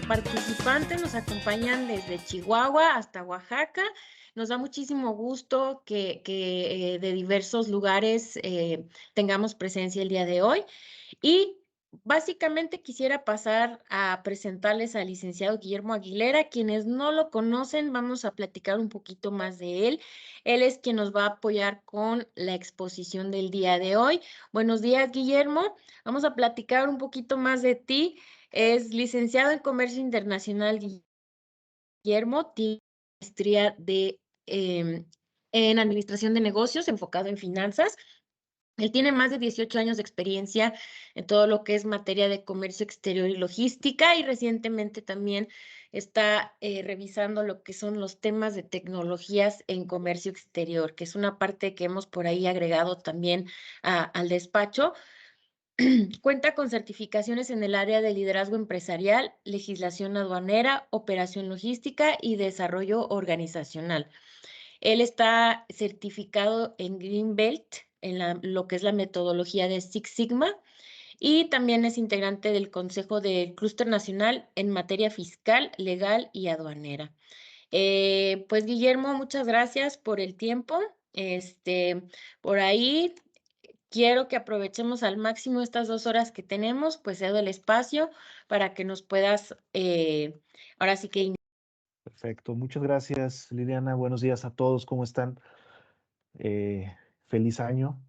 participantes nos acompañan desde Chihuahua hasta Oaxaca. Nos da muchísimo gusto que de diversos lugares tengamos presencia el día de hoy. Y básicamente quisiera pasar a presentarles al licenciado Guillermo Aguilera. Quienes no lo conocen, vamos a platicar un poquito más de él. Él es quien nos va a apoyar con la exposición del día de hoy. Buenos días, Guillermo. Vamos a platicar un poquito más de ti. Es licenciado en Comercio Internacional. Guillermo tiene maestría en Administración de Negocios, enfocado en finanzas. Él tiene más de 18 años de experiencia en todo lo que es materia de comercio exterior y logística, y recientemente también está revisando lo que son los temas de tecnologías en comercio exterior, que es una parte que hemos por ahí agregado también al despacho. Cuenta con certificaciones en el área de liderazgo empresarial, legislación aduanera, operación logística y desarrollo organizacional. Él está certificado en Green Belt, en lo que es la metodología de Six Sigma, y también es integrante del Consejo del Clúster Nacional en materia fiscal, legal y aduanera. Pues Guillermo, muchas gracias por el tiempo. Por ahí quiero que aprovechemos al máximo estas 2 horas que tenemos, pues cedo el espacio para que nos puedas, ahora sí que... Perfecto, muchas gracias Liliana, buenos días a todos, ¿cómo están? Eh, feliz año,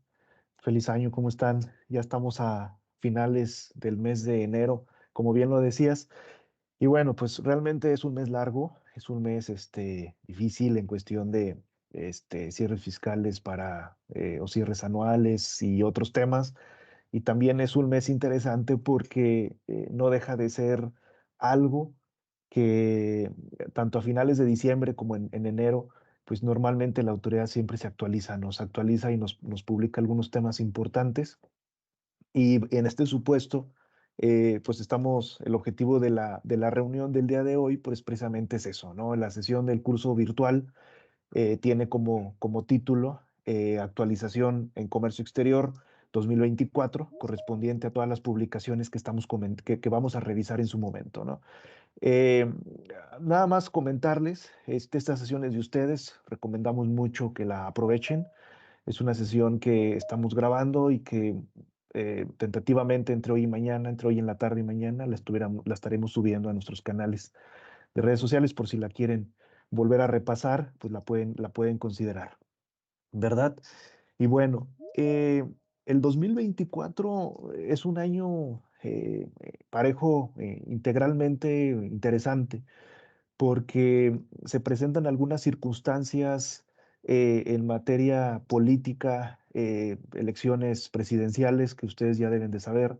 ¿cómo están? Ya estamos a finales del mes de enero, como bien lo decías, y bueno, pues realmente es un mes largo, es un mes difícil en cuestión de cierres fiscales o cierres anuales y otros temas, y también es un mes interesante porque no deja de ser algo que tanto a finales de diciembre como en enero, pues normalmente la autoridad siempre se actualiza, nos actualiza y nos publica algunos temas importantes. Y en este supuesto, pues el objetivo de la reunión del día de hoy, pues precisamente es eso, ¿no? La sesión del curso virtual tiene como título Actualización en Comercio Exterior 2024, correspondiente a todas las publicaciones que vamos a revisar en su momento, ¿no? Eh, Nada más comentarles, esta sesión es de ustedes, recomendamos mucho que la aprovechen. Es una sesión que estamos grabando y que tentativamente entre hoy y mañana, entre hoy en la tarde y mañana, la estaremos subiendo a nuestros canales de redes sociales por si la quieren volver a repasar, pues la pueden considerar, ¿verdad? Y bueno, el 2024 es un año parejo, integralmente interesante, porque se presentan algunas circunstancias en materia política, elecciones presidenciales que ustedes ya deben de saber,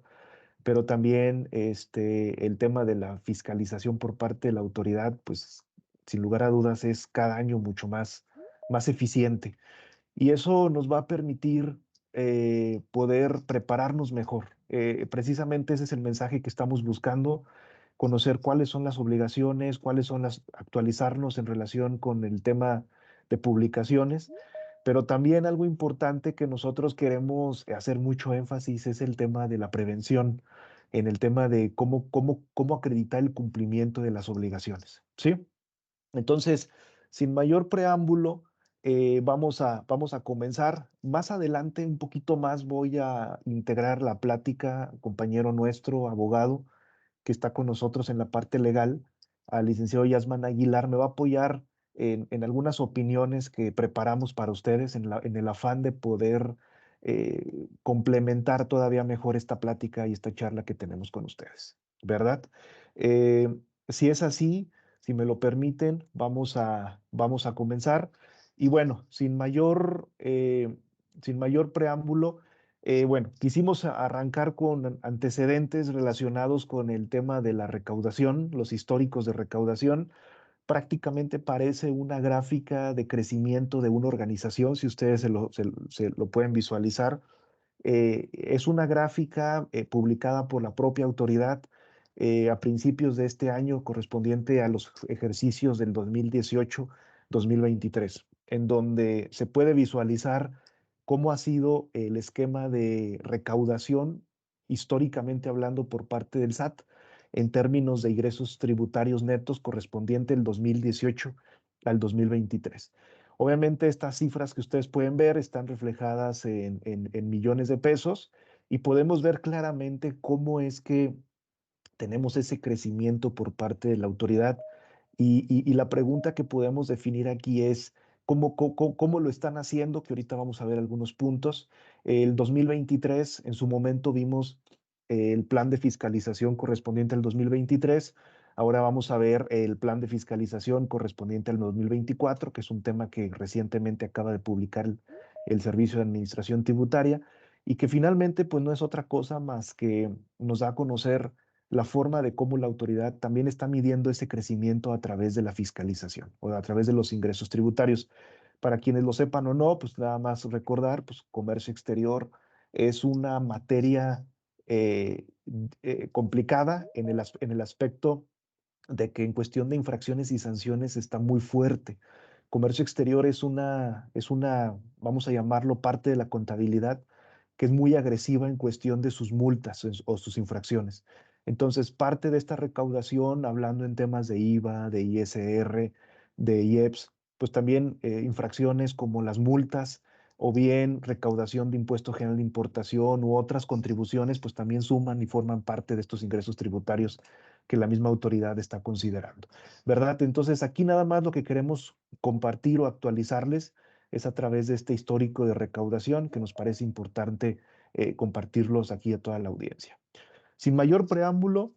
pero también el tema de la fiscalización por parte de la autoridad, pues sin lugar a dudas es cada año mucho más eficiente. Y eso nos va a permitir poder prepararnos mejor. Precisamente ese es el mensaje que estamos buscando, conocer cuáles son las obligaciones, actualizarnos en relación con el tema de publicaciones, pero también algo importante que nosotros queremos hacer mucho énfasis es el tema de la prevención, en el tema de cómo acreditar el cumplimiento de las obligaciones, ¿sí? Entonces, sin mayor preámbulo, vamos a comenzar. Más adelante, un poquito más, voy a integrar la plática, compañero nuestro, abogado, que está con nosotros en la parte legal, al licenciado Yasman Aguilar, me va a apoyar en algunas opiniones que preparamos para ustedes en el afán de poder complementar todavía mejor esta plática y esta charla que tenemos con ustedes, ¿verdad? Eh, si es así, si me lo permiten, vamos a comenzar. Y bueno, sin mayor preámbulo, bueno, quisimos arrancar con antecedentes relacionados con el tema de la recaudación, los históricos de recaudación. Prácticamente parece una gráfica de crecimiento de una organización, si ustedes se lo pueden visualizar. Es una gráfica publicada por la propia autoridad a principios de este año, correspondiente a los ejercicios del 2018-2023, en donde se puede visualizar cómo ha sido el esquema de recaudación históricamente hablando por parte del SAT. en términos de ingresos tributarios netos correspondiente del 2018 al 2023. Obviamente estas cifras que ustedes pueden ver están reflejadas en millones de pesos y podemos ver claramente cómo es que tenemos ese crecimiento por parte de la autoridad y la pregunta que podemos definir aquí es cómo lo están haciendo, que ahorita vamos a ver algunos puntos. El 2023, en su momento vimos el plan de fiscalización correspondiente al 2023. Ahora vamos a ver el plan de fiscalización correspondiente al 2024, que es un tema que recientemente acaba de publicar el Servicio de Administración Tributaria y que finalmente pues no es otra cosa más que nos da a conocer la forma de cómo la autoridad también está midiendo ese crecimiento a través de la fiscalización o a través de los ingresos tributarios. Para quienes lo sepan o no, pues nada más recordar, pues comercio exterior es una materia complicada en el aspecto de que en cuestión de infracciones y sanciones está muy fuerte. Comercio exterior vamos a llamarlo parte de la contabilidad, que es muy agresiva en cuestión de sus multas o sus infracciones. Entonces, parte de esta recaudación, hablando en temas de IVA, de ISR, de IEPS, pues también infracciones como las multas o bien recaudación de impuesto general de importación u otras contribuciones, pues también suman y forman parte de estos ingresos tributarios que la misma autoridad está considerando, ¿verdad? Entonces, aquí nada más lo que queremos compartir o actualizarles es a través de este histórico de recaudación que nos parece importante compartirlos aquí a toda la audiencia. Sin mayor preámbulo,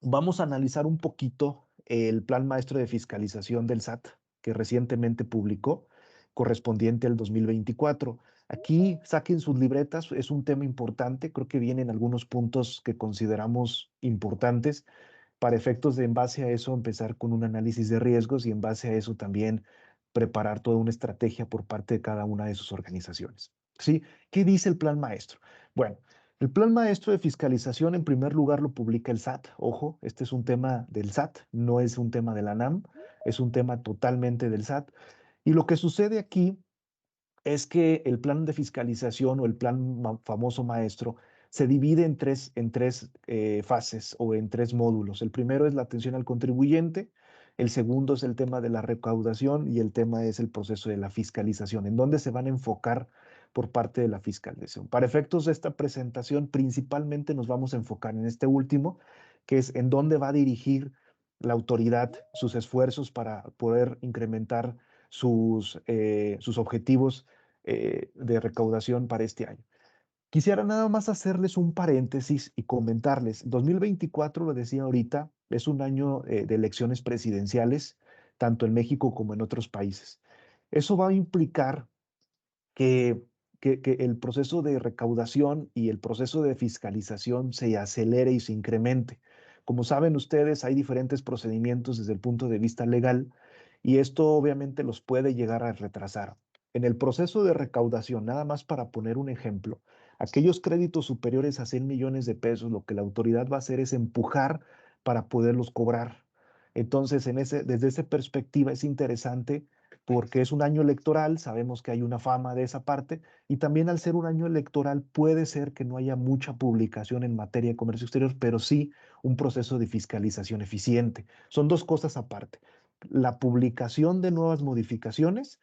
vamos a analizar un poquito el Plan Maestro de Fiscalización del SAT que recientemente publicó, correspondiente al 2024. Aquí saquen sus libretas, es un tema importante, creo que vienen algunos puntos que consideramos importantes para efectos de en base a eso empezar con un análisis de riesgos y en base a eso también preparar toda una estrategia por parte de cada una de sus organizaciones. ¿Sí? ¿Qué dice el plan maestro? Bueno, el plan maestro de fiscalización en primer lugar lo publica el SAT. Ojo, este es un tema del SAT, no es un tema de la NAM, es un tema totalmente del SAT. Y lo que sucede aquí es que el plan de fiscalización o el plan famoso maestro se divide en tres fases o en tres módulos. El primero es la atención al contribuyente, el segundo es el tema de la recaudación y el tema es el proceso de la fiscalización, en donde se van a enfocar por parte de la fiscalización. Para efectos de esta presentación, principalmente nos vamos a enfocar en este último, que es en dónde va a dirigir la autoridad sus esfuerzos para poder incrementar sus objetivos de recaudación para este año. Quisiera nada más hacerles un paréntesis y comentarles, 2024, lo decía ahorita, es un año de elecciones presidenciales, tanto en México como en otros países. Eso va a implicar que, que el proceso de recaudación y el proceso de fiscalización se acelere y se incremente. Como saben ustedes, hay diferentes procedimientos desde el punto de vista legal y esto obviamente los puede llegar a retrasar. En el proceso de recaudación, nada más para poner un ejemplo, aquellos créditos superiores a 100 millones de pesos, lo que la autoridad va a hacer es empujar para poderlos cobrar. Entonces, desde esa perspectiva es interesante porque es un año electoral, sabemos que hay una fama de esa parte, y también al ser un año electoral puede ser que no haya mucha publicación en materia de comercio exterior, pero sí un proceso de fiscalización eficiente. Son dos cosas aparte. La publicación de nuevas modificaciones,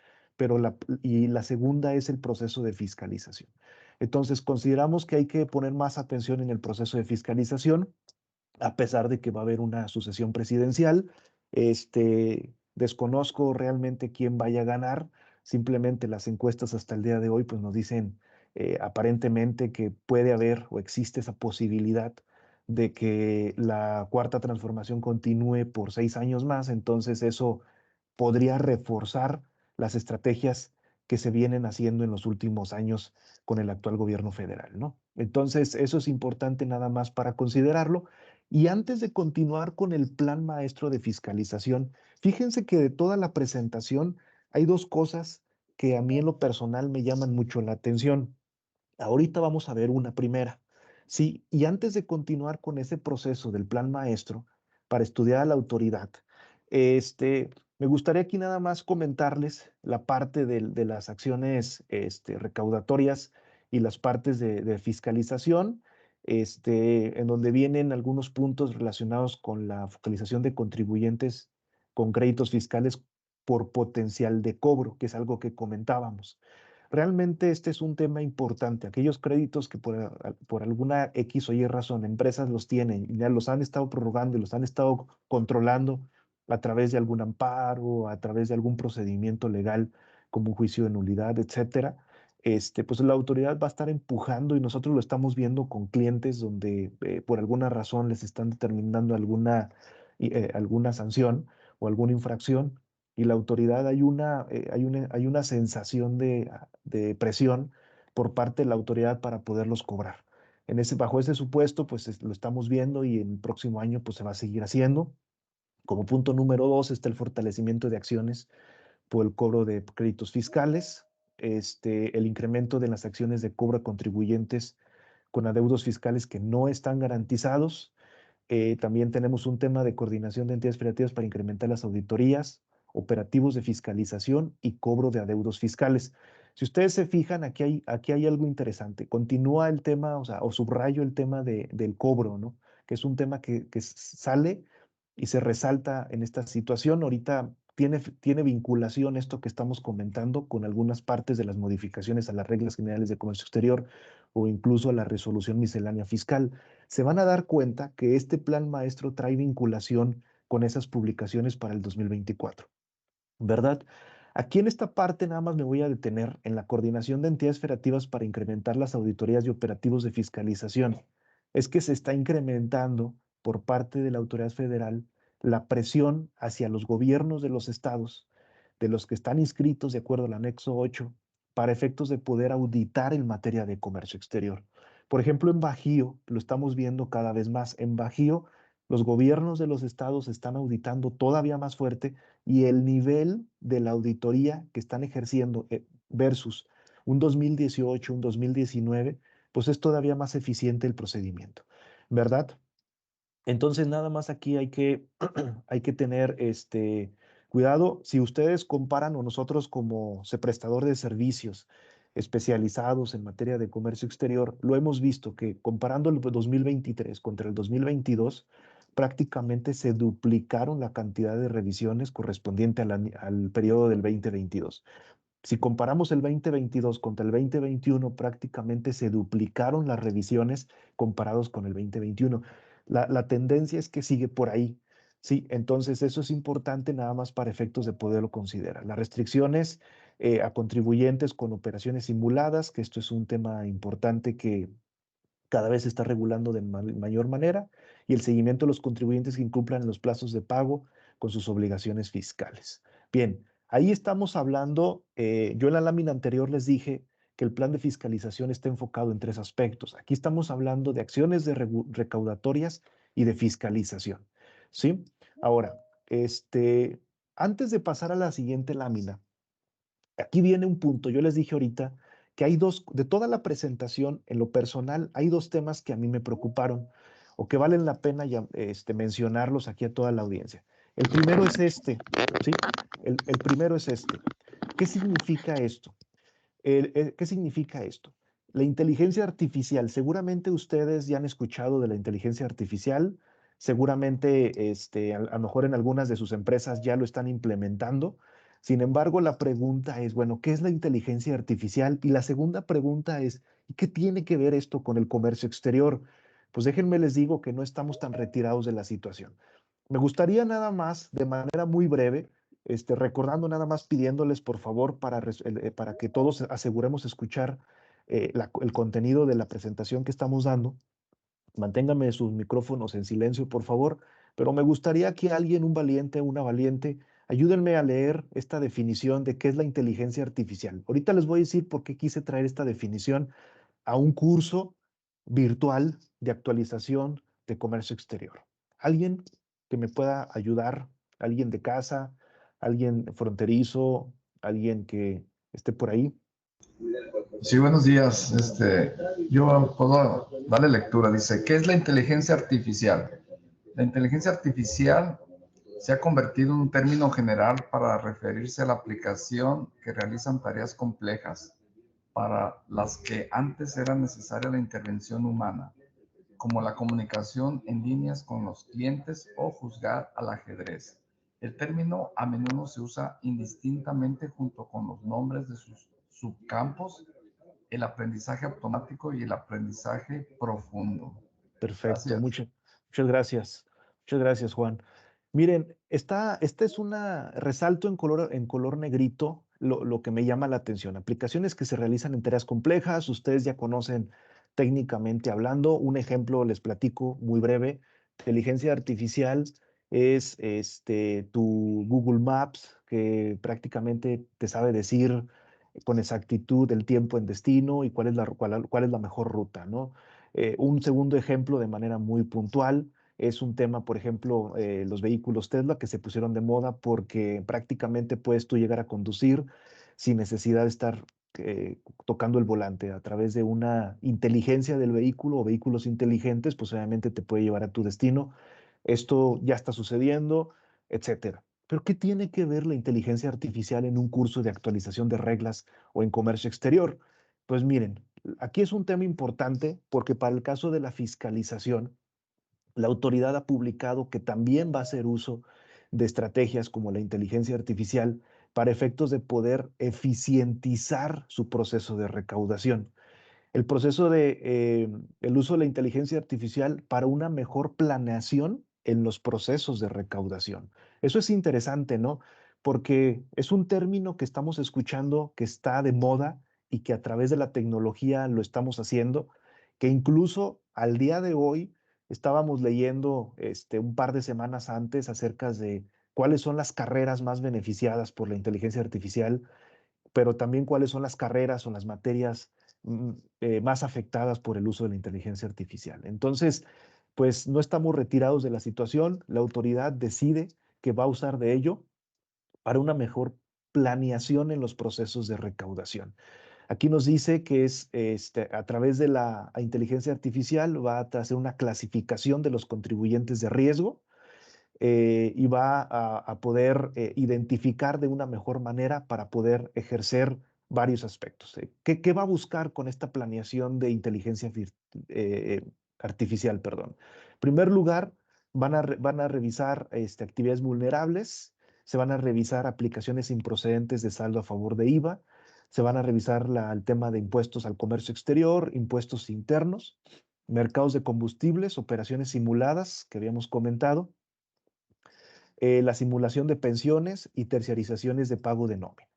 y la segunda es el proceso de fiscalización. Entonces, consideramos que hay que poner más atención en el proceso de fiscalización a pesar de que va a haber una sucesión presidencial. Desconozco realmente quién vaya a ganar. Simplemente las encuestas hasta el día de hoy pues nos dicen aparentemente que puede haber o existe esa posibilidad de que la cuarta transformación continúe por 6 años más. Entonces eso podría reforzar las estrategias que se vienen haciendo en los últimos años con el actual gobierno federal, ¿no? Entonces, eso es importante nada más para considerarlo. Y antes de continuar con el plan maestro de fiscalización, fíjense que de toda la presentación hay dos cosas que a mí en lo personal me llaman mucho la atención. Ahorita vamos a ver una primera. Sí, y antes de continuar con ese proceso del plan maestro para estudiar a la autoridad, me gustaría aquí nada más comentarles la parte de las acciones recaudatorias y las partes de fiscalización. en donde vienen algunos puntos relacionados con la focalización de contribuyentes con créditos fiscales por potencial de cobro, que es algo que comentábamos. Realmente este es un tema importante. Aquellos créditos que por alguna X o Y razón empresas los tienen y ya los han estado prorrogando y los han estado controlando a través de algún amparo, a través de algún procedimiento legal como un juicio de nulidad, etcétera. Pues la autoridad va a estar empujando y nosotros lo estamos viendo con clientes donde por alguna razón les están determinando alguna sanción o alguna infracción y la autoridad hay una sensación de presión por parte de la autoridad para poderlos cobrar. Bajo ese supuesto, pues lo estamos viendo y en el próximo año pues se va a seguir haciendo. Como punto número 2 está el fortalecimiento de acciones por el cobro de créditos fiscales, el incremento de las acciones de cobro a contribuyentes con adeudos fiscales que no están garantizados. También tenemos un tema de coordinación de entidades federativas para incrementar las auditorías, operativos de fiscalización y cobro de adeudos fiscales. Si ustedes se fijan, aquí hay algo interesante. Continúa el tema, o subrayo el tema del cobro, ¿no? Que es un tema que sale y se resalta en esta situación. Ahorita tiene vinculación esto que estamos comentando con algunas partes de las modificaciones a las reglas generales de comercio exterior o incluso a la resolución miscelánea fiscal. Se van a dar cuenta que este plan maestro trae vinculación con esas publicaciones para el 2024, ¿verdad? Aquí en esta parte nada más me voy a detener en la coordinación de entidades federativas para incrementar las auditorías y operativos de fiscalización. Es que se está incrementando por parte de la autoridad federal la presión hacia los gobiernos de los estados, de los que están inscritos de acuerdo al anexo 8, para efectos de poder auditar en materia de comercio exterior. Por ejemplo, en Bajío, lo estamos viendo cada vez más, en Bajío los gobiernos de los estados están auditando todavía más fuerte y el nivel de la auditoría que están ejerciendo versus un 2018, un 2019, pues es todavía más eficiente el procedimiento, ¿verdad? Entonces, nada más aquí hay que tener cuidado. Si ustedes comparan o nosotros como prestador de servicios especializados en materia de comercio exterior, lo hemos visto que comparando el 2023 contra el 2022, prácticamente se duplicaron la cantidad de revisiones correspondiente al periodo del 2022. Si comparamos el 2022 contra el 2021, prácticamente se duplicaron las revisiones comparados con el 2021. La tendencia es que sigue por ahí. Sí, entonces eso es importante nada más para efectos de poderlo considerar. Las restricciones a contribuyentes con operaciones simuladas, que esto es un tema importante que cada vez se está regulando de mayor manera, y el seguimiento de los contribuyentes que incumplan los plazos de pago con sus obligaciones fiscales. Bien, ahí estamos hablando, yo en la lámina anterior les dije que el plan de fiscalización está enfocado en 3 aspectos. Aquí estamos hablando de acciones recaudatorias y de fiscalización. ¿Sí? Ahora, antes de pasar a la siguiente lámina, aquí viene un punto. Yo les dije ahorita que hay de toda la presentación, en lo personal, hay 2 temas que a mí me preocuparon o que valen la pena ya, mencionarlos aquí a toda la audiencia. El primero es ¿sí? El primero es este. ¿Qué significa esto? ¿Qué significa esto? La inteligencia artificial, seguramente ustedes ya han escuchado de la inteligencia artificial, seguramente a lo mejor en algunas de sus empresas ya lo están implementando. Sin embargo, la pregunta es, bueno, ¿qué es la inteligencia artificial? Y la segunda pregunta es, ¿y qué tiene que ver esto con el comercio exterior? Pues déjenme les digo que no estamos tan retirados de la situación. Me gustaría nada más, de manera muy breve, recordando nada más pidiéndoles por favor para que todos aseguremos escuchar el contenido de la presentación que estamos dando. Manténganme sus micrófonos en silencio, por favor, pero me gustaría que alguien, un valiente, una valiente, ayúdenme a leer esta definición de qué es la inteligencia artificial. Ahorita les voy a decir por qué quise traer esta definición a un curso virtual de actualización de comercio exterior. ¿Alguien que me pueda ayudar? ¿Alguien de casa? ¿Alguien fronterizo? ¿Alguien que esté por ahí? Sí, buenos días. Yo puedo darle lectura. Dice, ¿qué es la inteligencia artificial? La inteligencia artificial se ha convertido en un término general para referirse a la aplicación que realizan tareas complejas para las que antes era necesaria la intervención humana. como la comunicación en líneas con los clientes o juzgar al ajedrez. El término a menudo se usa indistintamente junto con los nombres de sus subcampos, el aprendizaje automático y el aprendizaje profundo. Perfecto, Gracias. muchas gracias. Muchas gracias, Juan. Miren, esta es resalto en color negrito lo que me llama la atención. Aplicaciones que se realizan en tareas complejas, ustedes ya conocen técnicamente hablando. Un ejemplo les platico muy breve. Inteligencia artificial es tu Google Maps, que prácticamente te sabe decir con exactitud el tiempo en destino y cuál es la mejor ruta, ¿no? Un segundo ejemplo de manera muy puntual es un tema, por ejemplo, los vehículos Tesla que se pusieron de moda porque prácticamente puedes tú llegar a conducir sin necesidad de estar tocando el volante a través de una inteligencia del vehículo o vehículos inteligentes, pues obviamente te puede llevar a tu destino. Esto ya está sucediendo, etcétera. Pero ¿qué tiene que ver la inteligencia artificial en un curso de actualización de reglas o en comercio exterior? Pues miren, aquí es un tema importante porque para el caso de la fiscalización, la autoridad ha publicado que también va a hacer uso de estrategias como la inteligencia artificial para efectos de poder eficientizar su proceso de recaudación. El uso de la inteligencia artificial para una mejor planeación en los procesos de recaudación. Eso es interesante, ¿no? Porque es un término que estamos escuchando que está de moda y que a través de la tecnología lo estamos haciendo, que incluso al día de hoy estábamos leyendo un par de semanas antes acerca de cuáles son las carreras más beneficiadas por la inteligencia artificial, pero también cuáles son las carreras o las materias más afectadas por el uso de la inteligencia artificial. Entonces, pues no estamos retirados de la situación, la autoridad decide que va a usar de ello para una mejor planeación en los procesos de recaudación. Aquí nos dice que a través de la inteligencia artificial va a hacer una clasificación de los contribuyentes de riesgo, y va a poder identificar de una mejor manera para poder ejercer varios aspectos. ¿Qué va a buscar con esta planeación de inteligencia artificial? Perdón. En primer lugar, van a revisar actividades vulnerables, se van a revisar aplicaciones improcedentes de saldo a favor de IVA, se van a revisar el tema de impuestos al comercio exterior, impuestos internos, mercados de combustibles, operaciones simuladas que habíamos comentado, la simulación de pensiones y terciarizaciones de pago de nómina.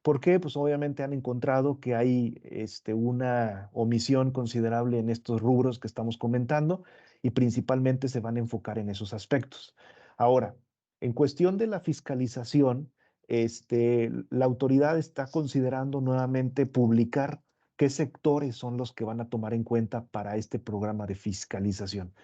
¿Por qué? Pues obviamente han encontrado que hay una omisión considerable en estos rubros que estamos comentando y principalmente se van a enfocar en esos aspectos. Ahora, en cuestión de la fiscalización, la autoridad está considerando nuevamente publicar qué sectores son los que van a tomar en cuenta para este programa de fiscalización.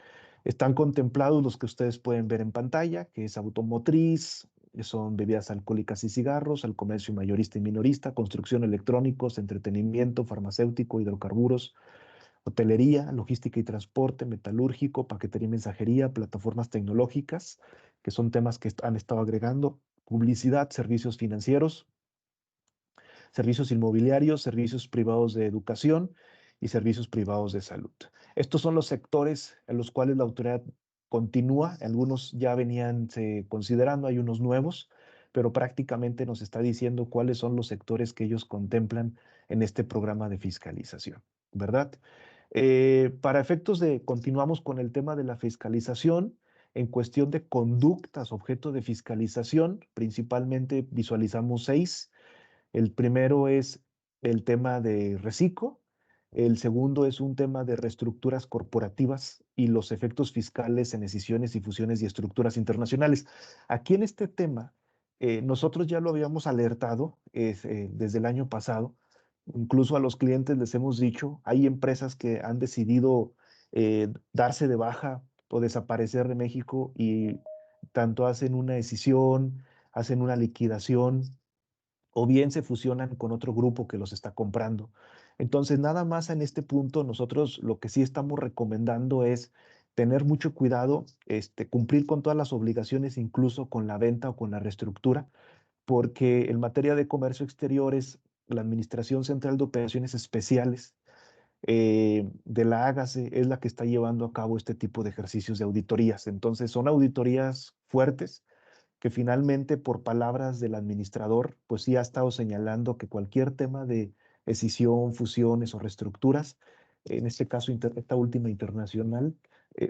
Están contemplados los que ustedes pueden ver en pantalla, que es automotriz, son bebidas alcohólicas y cigarros, el comercio mayorista y minorista, construcción, electrónicos, entretenimiento, farmacéutico, hidrocarburos, hotelería, logística y transporte, metalúrgico, paquetería y mensajería, plataformas tecnológicas, que son temas que han estado agregando, publicidad, servicios financieros, servicios inmobiliarios, servicios privados de educación y servicios privados de salud. Estos son los sectores en los cuales la autoridad continúa. Algunos ya venían considerando, hay unos nuevos, pero prácticamente nos está diciendo cuáles son los sectores que ellos contemplan en este programa de fiscalización, ¿verdad? Para efectos continuamos con el tema de la fiscalización. En cuestión de conductas, objeto de fiscalización, principalmente visualizamos 6. El primero es el tema de reciclo, el segundo es un tema de reestructuras corporativas y los efectos fiscales en escisiones y fusiones y estructuras internacionales. Aquí en este tema, nosotros ya lo habíamos alertado desde el año pasado, incluso a los clientes les hemos dicho, hay empresas que han decidido darse de baja o desaparecer de México y tanto hacen una escisión, hacen una liquidación o bien se fusionan con otro grupo que los está comprando. Entonces, nada más en este punto, nosotros lo que sí estamos recomendando es tener mucho cuidado, cumplir con todas las obligaciones, incluso con la venta o con la reestructura, porque en materia de comercio exteriores, la Administración Central de Operaciones Especiales de la Hágase es la que está llevando a cabo este tipo de ejercicios de auditorías. Entonces, son auditorías fuertes que finalmente, por palabras del administrador, pues sí ha estado señalando que cualquier tema de escisión, fusiones o reestructuras, en este caso esta última internacional,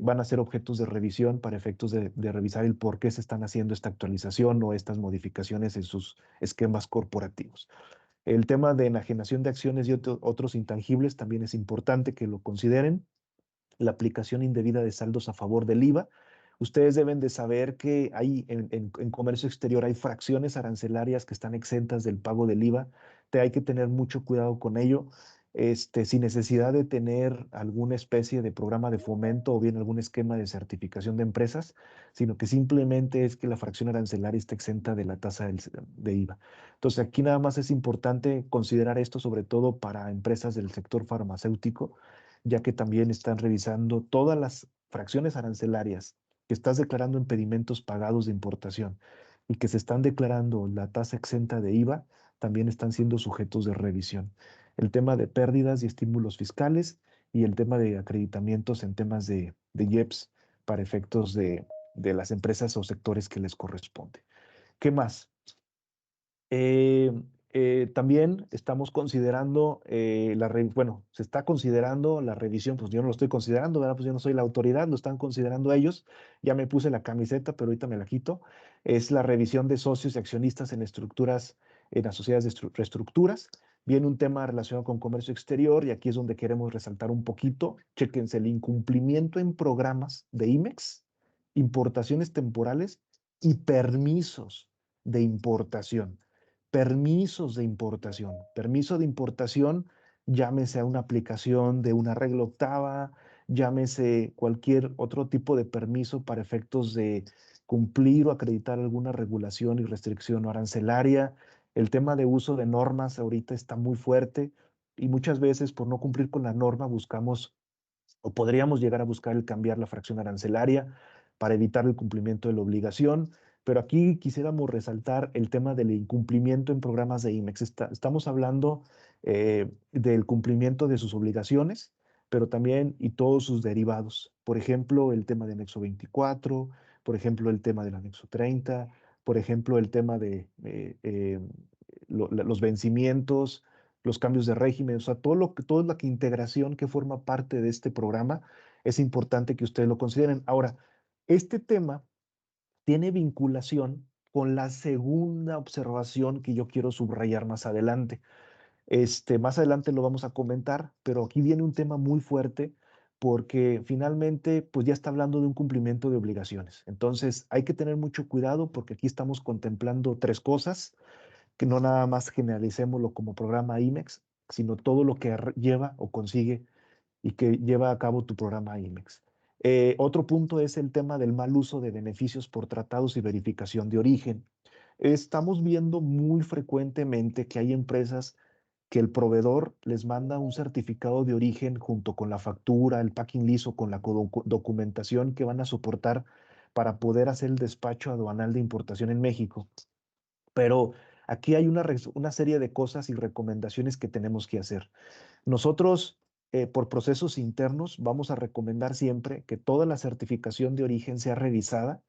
van a ser objetos de revisión para efectos de revisar el por qué se están haciendo esta actualización o estas modificaciones en sus esquemas corporativos. El tema de enajenación de acciones y otros intangibles también es importante que lo consideren. La aplicación indebida de saldos a favor del IVA. Ustedes deben de saber que hay en comercio exterior hay fracciones arancelarias que están exentas del pago del IVA. Hay que tener mucho cuidado con ello, sin necesidad de tener alguna especie de programa de fomento o bien algún esquema de certificación de empresas, sino que simplemente es que la fracción arancelaria está exenta de la tasa de IVA. Entonces, aquí nada más es importante considerar esto, sobre todo para empresas del sector farmacéutico, ya que también están revisando todas las fracciones arancelarias que estás declarando en pedimentos pagados de importación y que se están declarando la tasa exenta de IVA, también están siendo sujetos de revisión. El tema de pérdidas y estímulos fiscales y el tema de acreditamientos en temas de IEPS para efectos de las empresas o sectores que les corresponde. ¿Qué más? Eh, También estamos considerando, bueno, se está considerando la revisión, pues yo no lo estoy considerando, ¿verdad? Pues yo no soy la autoridad, lo están considerando ellos, ya me puse la camiseta, pero ahorita me la quito, es la revisión de socios y accionistas en estructuras, en asociadas de reestructuras. Viene un tema relacionado con comercio exterior y aquí es donde queremos resaltar un poquito, chéquense el incumplimiento en programas de IMEX, importaciones temporales y permisos de importación. Permisos de importación. Permiso de importación, llámese a una aplicación de una regla octava, llámese cualquier otro tipo de permiso para efectos de cumplir o acreditar alguna regulación y restricción arancelaria. El tema de uso de normas ahorita está muy fuerte y muchas veces por no cumplir con la norma buscamos o podríamos llegar a buscar el cambiar la fracción arancelaria para evitar el cumplimiento de la obligación. Pero aquí quisiéramos resaltar el tema del incumplimiento en programas de IMEX. Estamos hablando del cumplimiento de sus obligaciones, pero también y todos sus derivados. Por ejemplo, el tema de anexo 24, por ejemplo, el tema del anexo 30, por ejemplo, el tema de los vencimientos, los cambios de régimen, o sea, toda la integración que forma parte de este programa, es importante que ustedes lo consideren. Ahora, este tema tiene vinculación con la segunda observación que yo quiero subrayar más adelante. Más adelante lo vamos a comentar, pero aquí viene un tema muy fuerte porque finalmente pues ya está hablando de un cumplimiento de obligaciones. Entonces hay que tener mucho cuidado porque aquí estamos contemplando tres cosas, que no nada más generalicémoslo como programa IMEX, sino todo lo que lleva o consigue y que lleva a cabo tu programa IMEX. Otro punto es el tema del mal uso de beneficios por tratados y verificación de origen. Estamos viendo muy frecuentemente que hay empresas que el proveedor les manda un certificado de origen junto con la factura, el packing liso, con la documentación que van a soportar para poder hacer el despacho aduanal de importación en México. Pero aquí hay una serie de cosas y recomendaciones que tenemos que hacer. Nosotros, por procesos internos, vamos a recomendar siempre que toda la certificación de origen sea revisada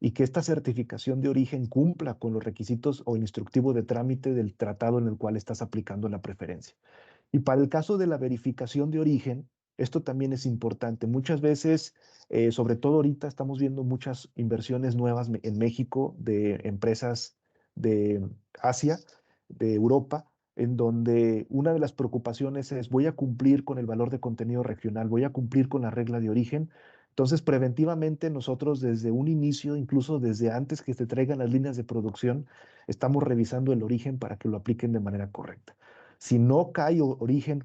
y que esta certificación de origen cumpla con los requisitos o instructivo de trámite del tratado en el cual estás aplicando la preferencia. Y para el caso de la verificación de origen, esto también es importante. Muchas veces, sobre todo ahorita, estamos viendo muchas inversiones nuevas en México de empresas de Asia, de Europa, en donde una de las preocupaciones es voy a cumplir con el valor de contenido regional, voy a cumplir con la regla de origen. Entonces, preventivamente nosotros desde un inicio, incluso desde antes que se traigan las líneas de producción, estamos revisando el origen para que lo apliquen de manera correcta. Si no cae origen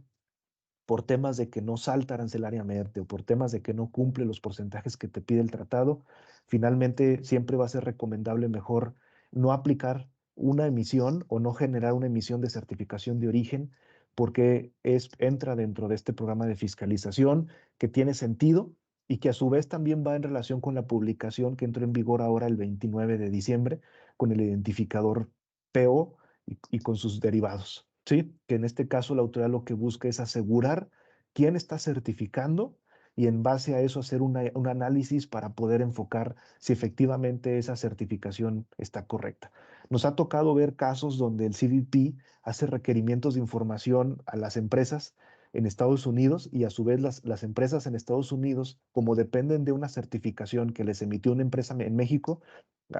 por temas de que no salta arancelariamente o por temas de que no cumple los porcentajes que te pide el tratado, finalmente siempre va a ser recomendable mejor no aplicar una emisión o no generar una emisión de certificación de origen porque entra dentro de este programa de fiscalización que tiene sentido y que a su vez también va en relación con la publicación que entró en vigor ahora el 29 de diciembre con el identificador PO y con sus derivados. Sí, que en este caso la autoridad lo que busca es asegurar quién está certificando y en base a eso hacer un análisis para poder enfocar si efectivamente esa certificación está correcta. Nos ha tocado ver casos donde el CBP hace requerimientos de información a las empresas en Estados Unidos y a su vez las empresas en Estados Unidos, como dependen de una certificación que les emitió una empresa en México,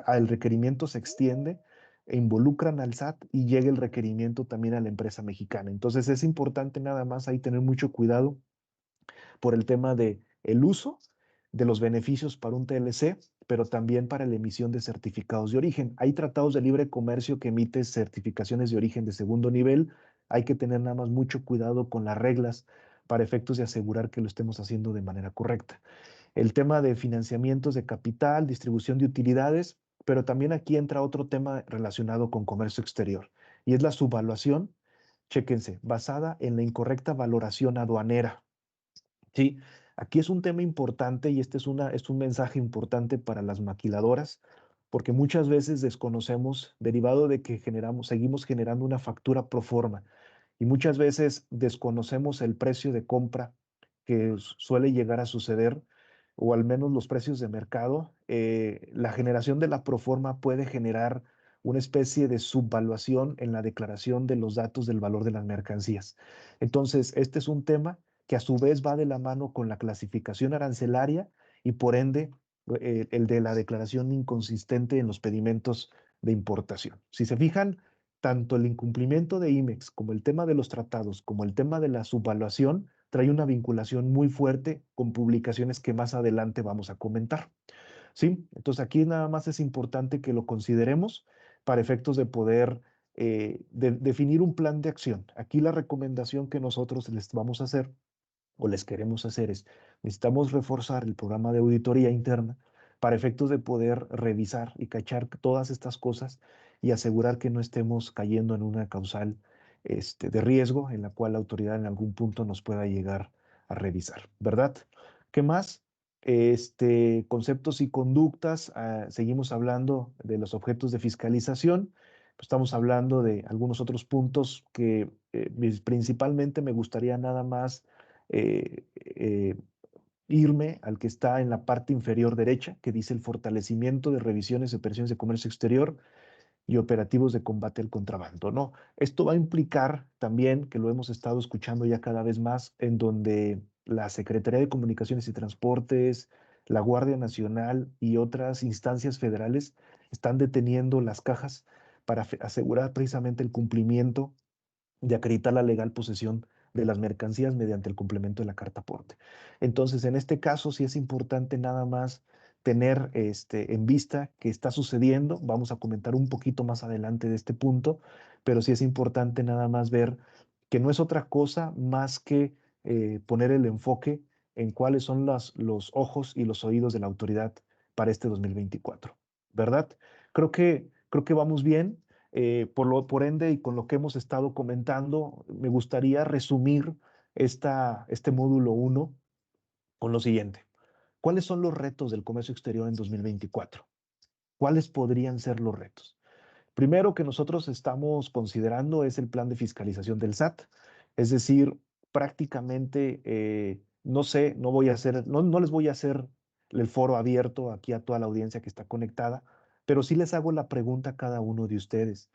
el requerimiento se extiende e involucran al SAT y llega el requerimiento también a la empresa mexicana. Entonces es importante nada más ahí tener mucho cuidado por el tema de el uso de los beneficios para un TLC, pero también para la emisión de certificados de origen. Hay tratados de libre comercio que emiten certificaciones de origen de segundo nivel. Hay que tener nada más mucho cuidado con las reglas para efectos de asegurar que lo estemos haciendo de manera correcta. El tema de financiamientos de capital, distribución de utilidades, pero también aquí entra otro tema relacionado con comercio exterior y es la subvaluación, chéquense, basada en la incorrecta valoración aduanera. Sí, aquí es un tema importante y este es un mensaje importante para las maquiladoras, porque muchas veces desconocemos, derivado de que seguimos generando una factura pro forma y muchas veces desconocemos el precio de compra que suele llegar a suceder, o al menos los precios de mercado. La generación de la proforma puede generar una especie de subvaluación en la declaración de los datos del valor de las mercancías. Entonces, este es un tema que a su vez va de la mano con la clasificación arancelaria y por ende el de la declaración inconsistente en los pedimentos de importación. Si se fijan, tanto el incumplimiento de IMEX como el tema de los tratados, como el tema de la subvaluación, trae una vinculación muy fuerte con publicaciones que más adelante vamos a comentar. ¿Sí? Entonces aquí nada más es importante que lo consideremos para efectos de poder definir un plan de acción. Aquí la recomendación que nosotros les vamos a hacer o les queremos hacer es, necesitamos reforzar el programa de auditoría interna para efectos de poder revisar y cachar todas estas cosas y asegurar que no estemos cayendo en una causal de riesgo en la cual la autoridad en algún punto nos pueda llegar a revisar, ¿verdad? ¿Qué más? Conceptos y conductas, seguimos hablando de los objetos de fiscalización, pues estamos hablando de algunos otros puntos que principalmente me gustaría nada más eh, eh, irme al que está en la parte inferior derecha, que dice el fortalecimiento de revisiones y operaciones de comercio exterior y operativos de combate al contrabando, ¿no? Esto va a implicar también, que lo hemos estado escuchando ya cada vez más, en donde la Secretaría de Comunicaciones y Transportes, la Guardia Nacional y otras instancias federales están deteniendo las cajas para asegurar precisamente el cumplimiento de acreditar la legal posesión de las mercancías mediante el complemento de la carta aporte. Entonces, en este caso sí es importante nada más tener en vista qué está sucediendo. Vamos a comentar un poquito más adelante de este punto, pero sí es importante nada más ver que no es otra cosa más que poner el enfoque en cuáles son los ojos y los oídos de la autoridad para este 2024, ¿verdad? Creo que vamos bien. Por ende, y con lo que hemos estado comentando, me gustaría resumir este módulo 1 con lo siguiente. ¿Cuáles son los retos del comercio exterior en 2024? ¿Cuáles podrían ser los retos? Primero que nosotros estamos considerando es el plan de fiscalización del SAT, es decir, prácticamente, no sé, no les voy a hacer el foro abierto aquí a toda la audiencia que está conectada, pero sí les hago la pregunta a cada uno de ustedes.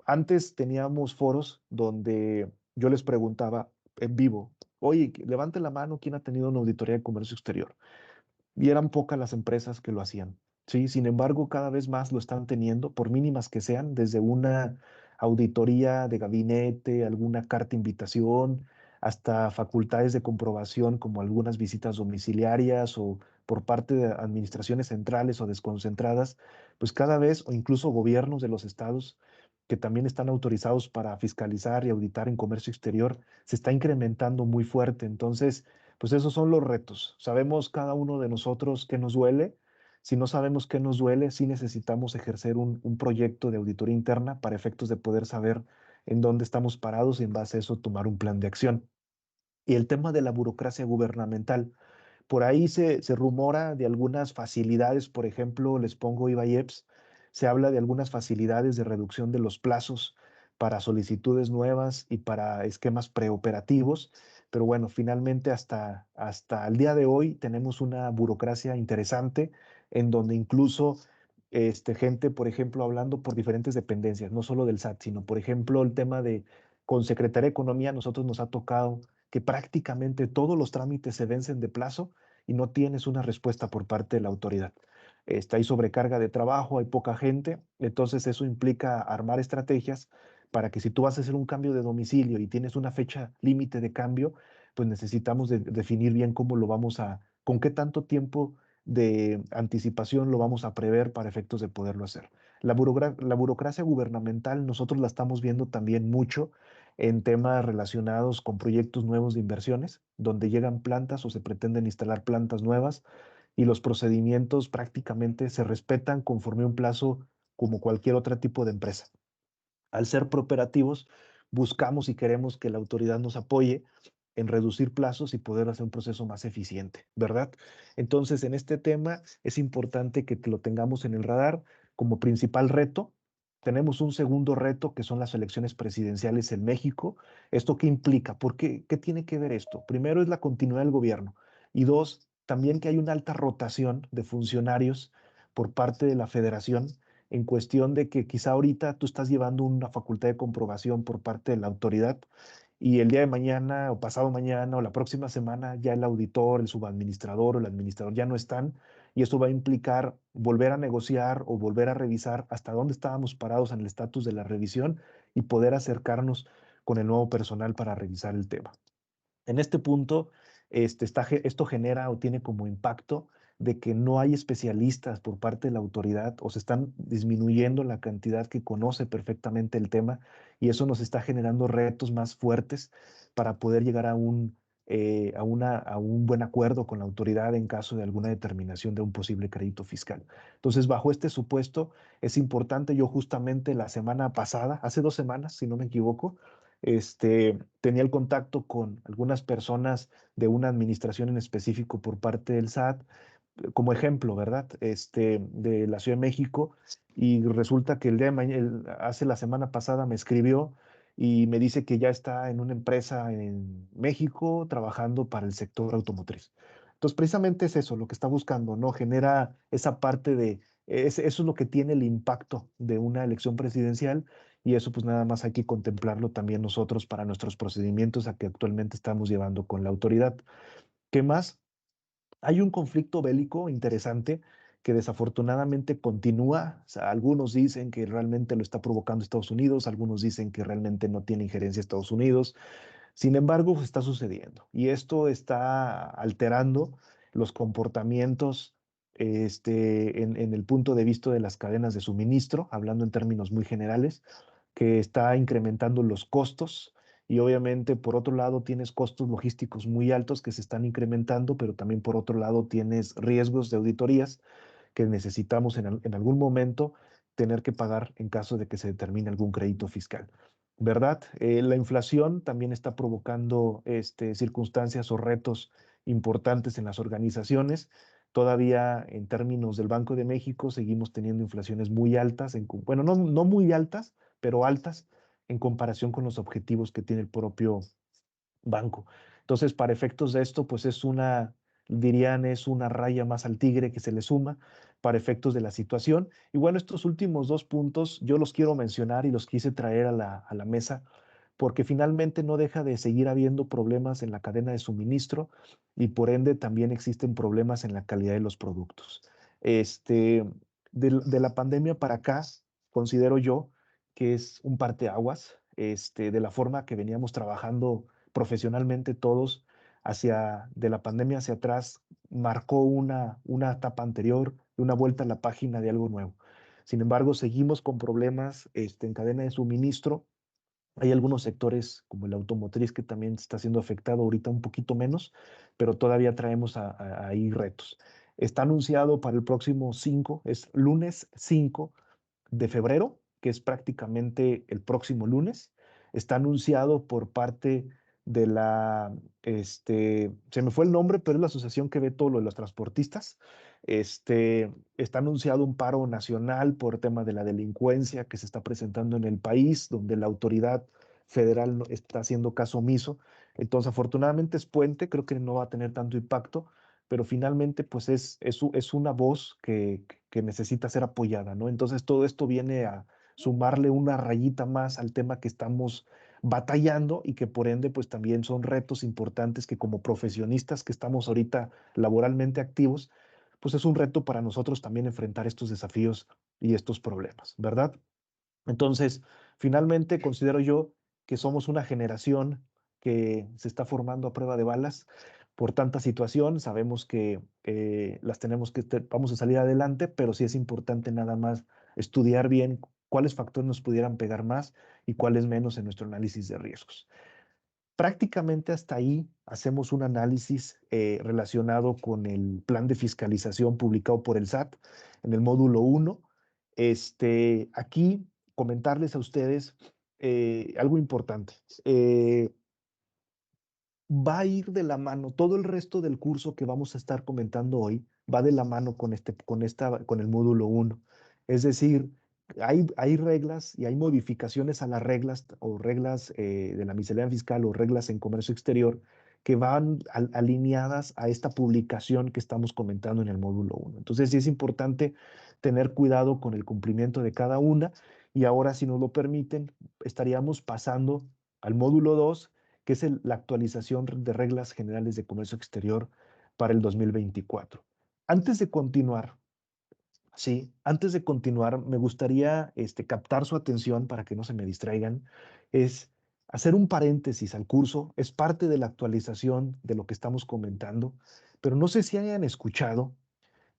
Antes teníamos foros donde yo les preguntaba en vivo, oye, levante la mano, ¿quién ha tenido una auditoría de comercio exterior? Y eran pocas las empresas que lo hacían. Sí, sin embargo, cada vez más lo están teniendo, por mínimas que sean, desde una auditoría de gabinete, alguna carta invitación, hasta facultades de comprobación como algunas visitas domiciliarias o por parte de administraciones centrales o desconcentradas, pues cada vez, o incluso gobiernos de los estados que también están autorizados para fiscalizar y auditar en comercio exterior, se está incrementando muy fuerte. Entonces, pues esos son los retos. Sabemos cada uno de nosotros qué nos duele. Si no sabemos qué nos duele, sí necesitamos ejercer un proyecto de auditoría interna para efectos de poder saber en dónde estamos parados y en base a eso tomar un plan de acción. Y el tema de la burocracia gubernamental. Por ahí se rumora de algunas facilidades, por ejemplo, les pongo IVA-IEPS, se habla de algunas facilidades de reducción de los plazos para solicitudes nuevas y para esquemas preoperativos, pero bueno, finalmente hasta el día de hoy tenemos una burocracia interesante en donde incluso gente, por ejemplo, hablando por diferentes dependencias, no solo del SAT, sino por ejemplo el tema de con Secretaría de Economía, nosotros nos ha tocado que prácticamente todos los trámites se vencen de plazo y no tienes una respuesta por parte de la autoridad. Hay sobrecarga de trabajo, hay poca gente, entonces eso implica armar estrategias para que si tú vas a hacer un cambio de domicilio y tienes una fecha límite de cambio, pues necesitamos definir bien cómo lo vamos con qué tanto tiempo de anticipación lo vamos a prever para efectos de poderlo hacer. La burocracia gubernamental nosotros la estamos viendo también mucho en temas relacionados con proyectos nuevos de inversiones, donde llegan plantas o se pretenden instalar plantas nuevas y los procedimientos prácticamente se respetan conforme un plazo como cualquier otro tipo de empresa. Al ser prooperativos, buscamos y queremos que la autoridad nos apoye en reducir plazos y poder hacer un proceso más eficiente, ¿verdad? Entonces, en este tema es importante que lo tengamos en el radar como principal reto. Tenemos un segundo reto que son las elecciones presidenciales en México. ¿Esto qué implica? ¿Qué tiene que ver esto? Primero es la continuidad del gobierno y dos, también que hay una alta rotación de funcionarios por parte de la federación en cuestión de que quizá ahorita tú estás llevando una facultad de comprobación por parte de la autoridad y el día de mañana o pasado mañana o la próxima semana ya el auditor, el subadministrador o el administrador ya no están y eso va a implicar volver a negociar o volver a revisar hasta dónde estábamos parados en el estatus de la revisión y poder acercarnos con el nuevo personal para revisar el tema. En este punto, esto genera o tiene como impacto de que no hay especialistas por parte de la autoridad o se están disminuyendo la cantidad que conoce perfectamente el tema y eso nos está generando retos más fuertes para poder llegar a un buen acuerdo con la autoridad en caso de alguna determinación de un posible crédito fiscal. Entonces, bajo este supuesto, es importante, yo justamente la semana pasada, hace 2 semanas, si no me equivoco, tenía el contacto con algunas personas de una administración en específico por parte del SAT, como ejemplo, ¿verdad? De la Ciudad de México, y resulta que el día de mañana, hace la semana pasada me escribió y me dice que ya está en una empresa en México trabajando para el sector automotriz. Entonces, precisamente es eso lo que está buscando, ¿no? Genera esa parte eso es lo que tiene el impacto de una elección presidencial y eso pues nada más hay que contemplarlo también nosotros para nuestros procedimientos a que actualmente estamos llevando con la autoridad. ¿Qué más? Hay un conflicto bélico interesante que desafortunadamente continúa. O sea, algunos dicen que realmente lo está provocando Estados Unidos, algunos dicen que realmente no tiene injerencia Estados Unidos. Sin embargo, está sucediendo y esto está alterando los comportamientos en el punto de vista de las cadenas de suministro, hablando en términos muy generales, que está incrementando los costos y obviamente por otro lado tienes costos logísticos muy altos que se están incrementando, pero también por otro lado tienes riesgos de auditorías que necesitamos en algún momento tener que pagar en caso de que se determine algún crédito fiscal. ¿Verdad? La inflación también está provocando circunstancias o retos importantes en las organizaciones. Todavía en términos del Banco de México seguimos teniendo inflaciones muy altas, bueno, no muy altas, pero altas en comparación con los objetivos que tiene el propio banco. Entonces, para efectos de esto, pues dirían, es una raya más al tigre que se le suma para efectos de la situación. Y bueno, estos últimos dos puntos yo los quiero mencionar y los quise traer a la mesa porque finalmente no deja de seguir habiendo problemas en la cadena de suministro y por ende también existen problemas en la calidad de los productos. De la pandemia para acá, considero yo que es un parteaguas, de la forma que veníamos trabajando profesionalmente todos de la pandemia hacia atrás, marcó una etapa anterior, una vuelta a la página de algo nuevo. Sin embargo, seguimos con problemas en cadena de suministro. Hay algunos sectores como el automotriz que también está siendo afectado ahorita un poquito menos, pero todavía traemos ahí retos. Está anunciado para el próximo 5, es lunes 5 de febrero, que es prácticamente el próximo lunes. Está anunciado por parte de se me fue el nombre, pero es la asociación que ve todo lo de los transportistas. Está anunciado un paro nacional por tema de la delincuencia que se está presentando en el país, donde la autoridad federal está haciendo caso omiso. Entonces, afortunadamente es puente, creo que no va a tener tanto impacto, pero finalmente pues es una voz que necesita ser apoyada, ¿no? Entonces todo esto viene a sumarle una rayita más al tema que estamos batallando y que por ende pues también son retos importantes que como profesionistas que estamos ahorita laboralmente activos, pues es un reto para nosotros también enfrentar estos desafíos y estos problemas, ¿verdad? Entonces, finalmente considero yo que somos una generación que se está formando a prueba de balas por tanta situación. Sabemos que las tenemos vamos a salir adelante, pero sí es importante nada más estudiar bien cuáles factores nos pudieran pegar más y cuáles menos en nuestro análisis de riesgos. Prácticamente hasta ahí hacemos un análisis relacionado con el plan de fiscalización publicado por el SAT en el módulo 1. Aquí comentarles a ustedes algo importante. Va a ir de la mano, todo el resto del curso que vamos a estar comentando hoy va de la mano con el módulo 1. Es decir, hay reglas y hay modificaciones a las reglas o reglas de la miscelánea fiscal o reglas en comercio exterior que van alineadas a esta publicación que estamos comentando en el módulo 1. Entonces, sí es importante tener cuidado con el cumplimiento de cada una y ahora, si nos lo permiten, estaríamos pasando al módulo 2, que es la actualización de reglas generales de comercio exterior para el 2024. Antes de continuar, antes de continuar, me gustaría captar su atención para que no se me distraigan, es hacer un paréntesis al curso, es parte de la actualización de lo que estamos comentando, pero no sé si hayan escuchado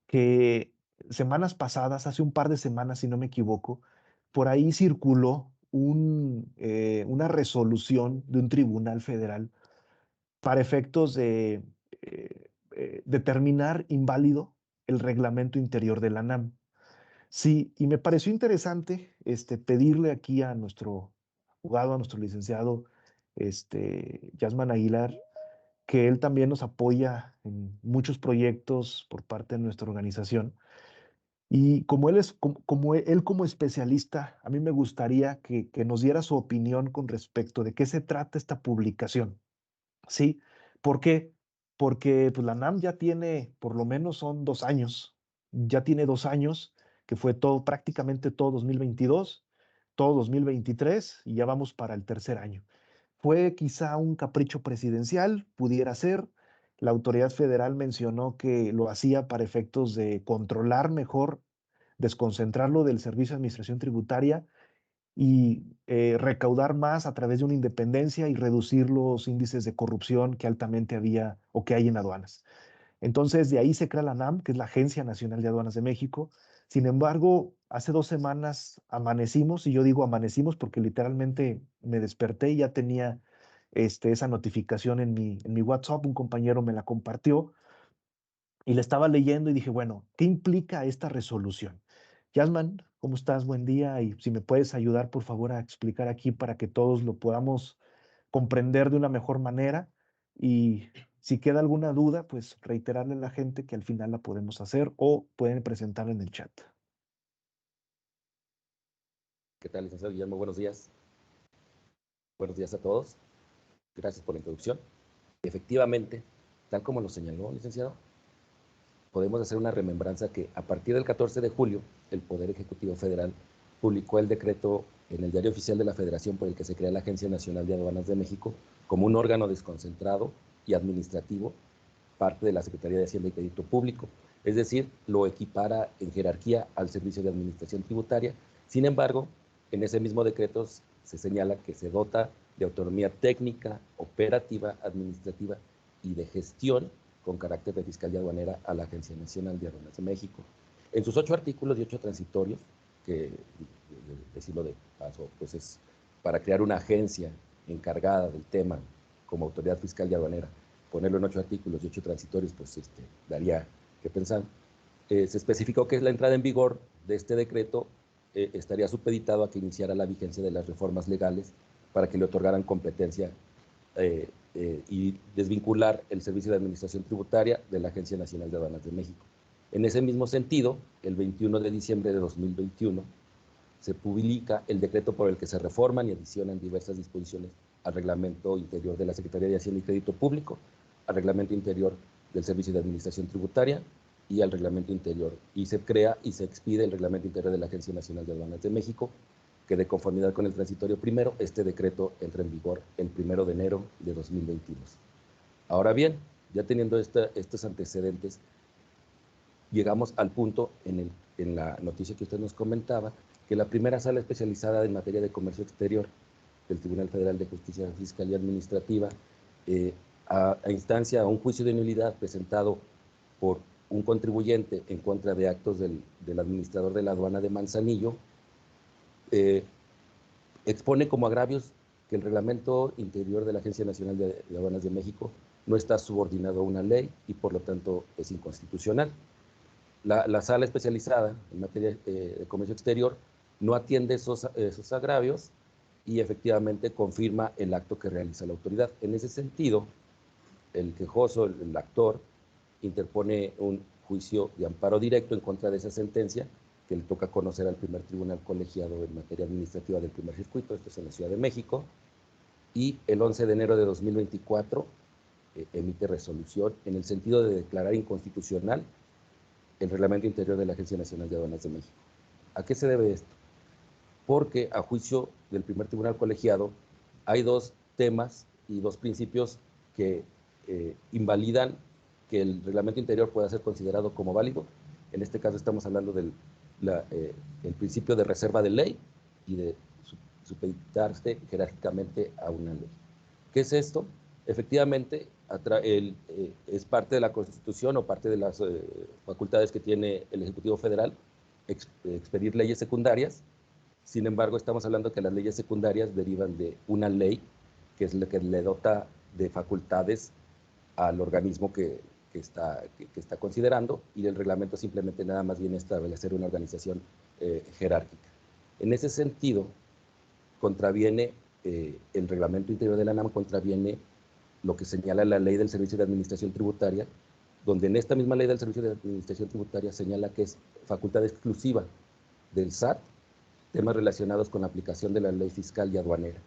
que semanas pasadas, hace un par de semanas, si no me equivoco, por ahí circuló una resolución de un tribunal federal para efectos de determinar inválido el reglamento interior de la NAM. Sí, y me pareció interesante pedirle aquí a nuestro abogado, a nuestro licenciado Yasman Aguilar, que él también nos apoya en muchos proyectos por parte de nuestra organización. Y como él como especialista, a mí me gustaría que nos diera su opinión con respecto de qué se trata esta publicación. ¿Sí? ¿Por qué? Porque pues, la NAM ya tiene, por lo menos son 2 años, ya tiene 2 años, que fue prácticamente todo 2022, todo 2023 y ya vamos para el tercer año. Fue quizá un capricho presidencial, pudiera ser. La autoridad federal mencionó que lo hacía para efectos de controlar mejor, desconcentrarlo del Servicio de Administración Tributaria y recaudar más a través de una independencia y reducir los índices de corrupción que altamente había o que hay en aduanas. Entonces, de ahí se crea la NAM, que es la Agencia Nacional de Aduanas de México. Sin embargo, hace 2 semanas amanecimos, y yo digo amanecimos porque literalmente me desperté y ya tenía esa notificación en mi WhatsApp, un compañero me la compartió y la estaba leyendo y dije, bueno, ¿qué implica esta resolución? Yasman, ¿cómo estás? Buen día. Y si me puedes ayudar, por favor, a explicar aquí para que todos lo podamos comprender de una mejor manera. Y si queda alguna duda, pues reiterarle a la gente que al final la podemos hacer o pueden presentarla en el chat. ¿Qué tal, licenciado Guillermo? Buenos días. Buenos días a todos. Gracias por la introducción. Efectivamente, tal como lo señaló, licenciado, podemos hacer una remembranza que a partir del 14 de julio, el Poder Ejecutivo Federal publicó el decreto en el Diario Oficial de la Federación por el que se crea la Agencia Nacional de Aduanas de México como un órgano desconcentrado y administrativo, parte de la Secretaría de Hacienda y Crédito Público. Es decir, lo equipara en jerarquía al Servicio de Administración Tributaria. Sin embargo, en ese mismo decreto se señala que se dota de autonomía técnica, operativa, administrativa y de gestión con carácter de fiscalía aduanera a la Agencia Nacional de Aduanas de México. En sus 8 artículos y 8 transitorios, que decirlo de paso, pues es para crear una agencia encargada del tema como autoridad fiscal y aduanera, ponerlo en 8 artículos y 8 transitorios, pues daría que pensar. Se especificó que la entrada en vigor de este decreto estaría supeditado a que iniciara la vigencia de las reformas legales para que le otorgaran competencia y desvincular el Servicio de Administración Tributaria de la Agencia Nacional de Aduanas de México. En ese mismo sentido, el 21 de diciembre de 2021 se publica el decreto por el que se reforman y adicionan diversas disposiciones al reglamento interior de la Secretaría de Hacienda y Crédito Público, al reglamento interior del Servicio de Administración Tributaria y al reglamento interior. Y se crea y se expide el reglamento interior de la Agencia Nacional de Aduanas de México, que de conformidad con el transitorio primero, este decreto entra en vigor el 1 de enero de 2022. Ahora bien, ya teniendo estos antecedentes, llegamos al punto en la noticia que usted nos comentaba, que la primera sala especializada en materia de comercio exterior del Tribunal Federal de Justicia Fiscal y Administrativa, a instancia a un juicio de nulidad presentado por un contribuyente en contra de actos del administrador de la aduana de Manzanillo, expone como agravios que el reglamento interior de la Agencia Nacional de Aduanas de México no está subordinado a una ley y por lo tanto es inconstitucional. La sala especializada en materia de comercio exterior no atiende esos agravios y efectivamente confirma el acto que realiza la autoridad. En ese sentido, el quejoso, el actor, interpone un juicio de amparo directo en contra de esa sentencia que le toca conocer al primer tribunal colegiado en materia administrativa del primer circuito, esto es en la Ciudad de México, y el 11 de enero de 2024 emite resolución en el sentido de declarar inconstitucional el reglamento interior de la Agencia Nacional de Aduanas de México. ¿A qué se debe esto? Porque a juicio del primer tribunal colegiado hay dos temas y dos principios que invalidan que el reglamento interior pueda ser considerado como válido. En este caso estamos hablando del el principio de reserva de ley y de supeditarse jerárquicamente a una ley. ¿Qué es esto? Efectivamente, es parte de la Constitución o parte de las facultades que tiene el Ejecutivo Federal expedir leyes secundarias. Sin embargo, estamos hablando que las leyes secundarias derivan de una ley que es la que le dota de facultades al organismo que está considerando, y el reglamento simplemente nada más viene a establecer una organización jerárquica. En ese sentido, contraviene el reglamento interior de la ANAM, contraviene lo que señala la ley del Servicio de Administración Tributaria, donde en esta misma ley del Servicio de Administración Tributaria señala que es facultad exclusiva del SAT temas relacionados con la aplicación de la ley fiscal y aduanera.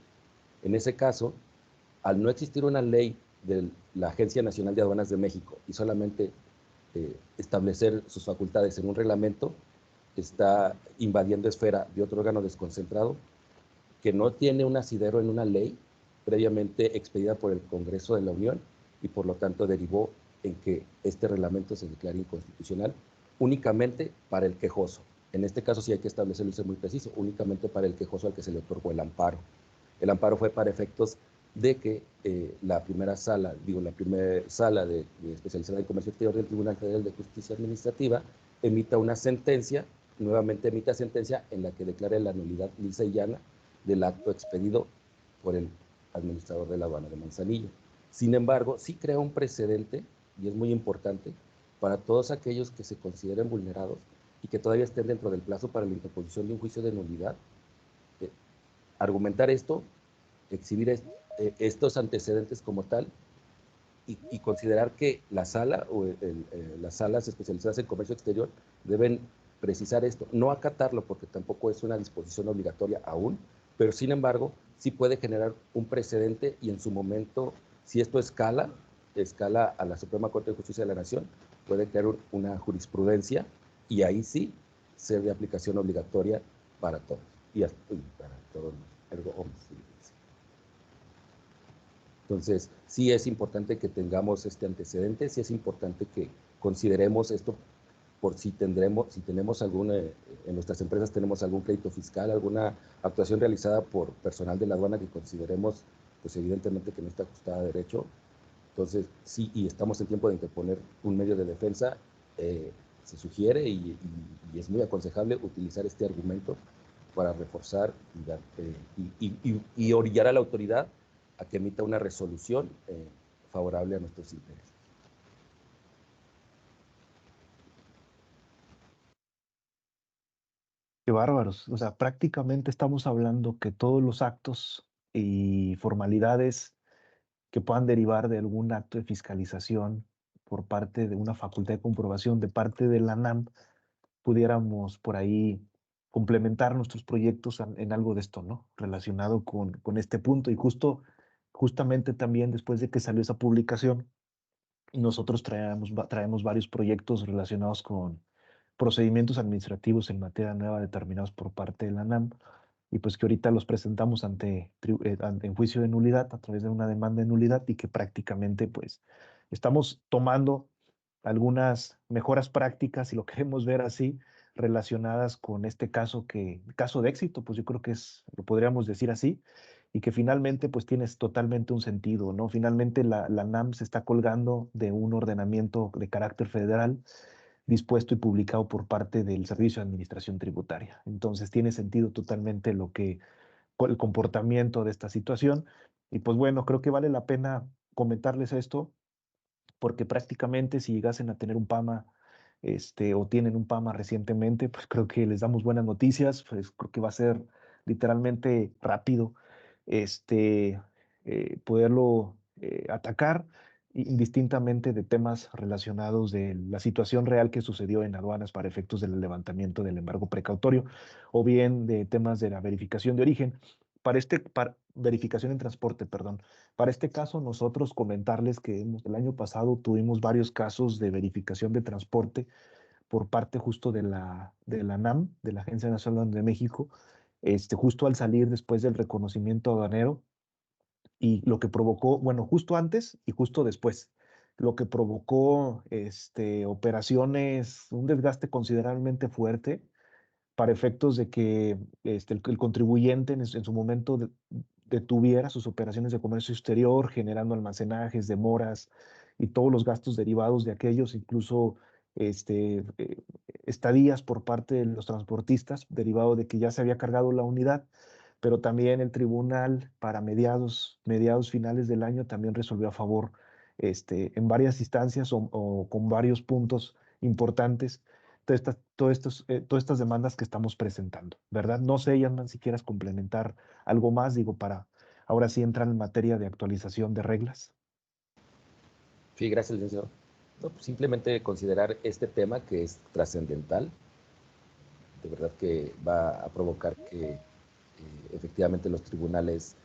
En ese caso, al no existir una ley de la Agencia Nacional de Aduanas de México y solamente establecer sus facultades en un reglamento, está invadiendo esfera de otro órgano desconcentrado que no tiene un asidero en una ley previamente expedida por el Congreso de la Unión y por lo tanto derivó en que este reglamento se declare inconstitucional únicamente para el quejoso. En este caso sí hay que establecerlo y ser muy preciso, únicamente para el quejoso al que se le otorgó el amparo. El amparo fue para efectos de que la primera sala de especializada en comercio exterior del Tribunal Federal de Justicia Administrativa emita una sentencia, nuevamente emita sentencia en la que declare la nulidad lisa y llana del acto expedido por el administrador de la aduana de Manzanillo. Sin embargo, sí crea un precedente, y es muy importante, para todos aquellos que se consideren vulnerados y que todavía estén dentro del plazo para la interposición de un juicio de nulidad. Argumentar esto, exhibir estos antecedentes como tal, y considerar que la sala o las salas especializadas en comercio exterior deben precisar esto, no acatarlo porque tampoco es una disposición obligatoria aún, pero sin embargo sí puede generar un precedente, y en su momento, si esto escala a la Suprema Corte de Justicia de la Nación, puede crear una jurisprudencia y ahí sí ser de aplicación obligatoria para todos y para todos los hombres. Entonces, sí es importante que tengamos este antecedente, sí es importante que consideremos esto por si tenemos alguna, en nuestras empresas tenemos algún crédito fiscal, alguna actuación realizada por personal de la aduana que consideremos, pues evidentemente que no está ajustada a derecho. Entonces, sí, y estamos en tiempo de interponer un medio de defensa, se sugiere y es muy aconsejable utilizar este argumento para reforzar y orillar a la autoridad a que emita una resolución favorable a nuestros intereses. Qué bárbaros. O sea, prácticamente estamos hablando que todos los actos y formalidades que puedan derivar de algún acto de fiscalización por parte de una facultad de comprobación de parte de la ANAM, pudiéramos por ahí complementar nuestros proyectos en algo de esto, ¿no? Relacionado con este punto. Y justamente también después de que salió esa publicación, nosotros traemos varios proyectos relacionados con procedimientos administrativos en materia nueva determinados por parte de la NAM y pues que ahorita los presentamos en juicio de nulidad a través de una demanda de nulidad y que prácticamente pues estamos tomando algunas mejoras prácticas, si lo queremos ver así, relacionadas con este caso de éxito, pues yo creo que lo podríamos decir así, y que finalmente pues tienes totalmente un sentido, ¿no? Finalmente la NAM se está colgando de un ordenamiento de carácter federal dispuesto y publicado por parte del Servicio de Administración Tributaria. Entonces tiene sentido totalmente el comportamiento de esta situación. Y pues bueno, creo que vale la pena comentarles esto, porque prácticamente si llegasen a tener un PAMA, o tienen un PAMA recientemente, pues creo que les damos buenas noticias, pues creo que va a ser literalmente rápido, este, poderlo atacar indistintamente de temas relacionados de la situación real que sucedió en aduanas para efectos del levantamiento del embargo precautorio o bien de temas de la verificación de origen. Para verificación en transporte, perdón. Para este caso, nosotros comentarles que el año pasado tuvimos varios casos de verificación de transporte por parte justo de la NAM, de la Agencia Nacional de México, justo al salir después del reconocimiento aduanero y lo que provocó, bueno, justo antes y justo después, lo que provocó operaciones, un desgaste considerablemente fuerte para efectos de que el contribuyente en su momento detuviera sus operaciones de comercio exterior, generando almacenajes, demoras y todos los gastos derivados de aquellos, incluso estadías por parte de los transportistas, derivado de que ya se había cargado la unidad, pero también el tribunal para mediados finales del año también resolvió a favor en varias instancias o con varios puntos importantes todas estas demandas que estamos presentando, ¿verdad? No sé, Yanman, si quieras complementar algo más, digo, para ahora sí entrar en materia de actualización de reglas. Sí, gracias, licenciado. No, pues simplemente considerar este tema que es trascendental, de verdad que va a provocar que efectivamente los tribunales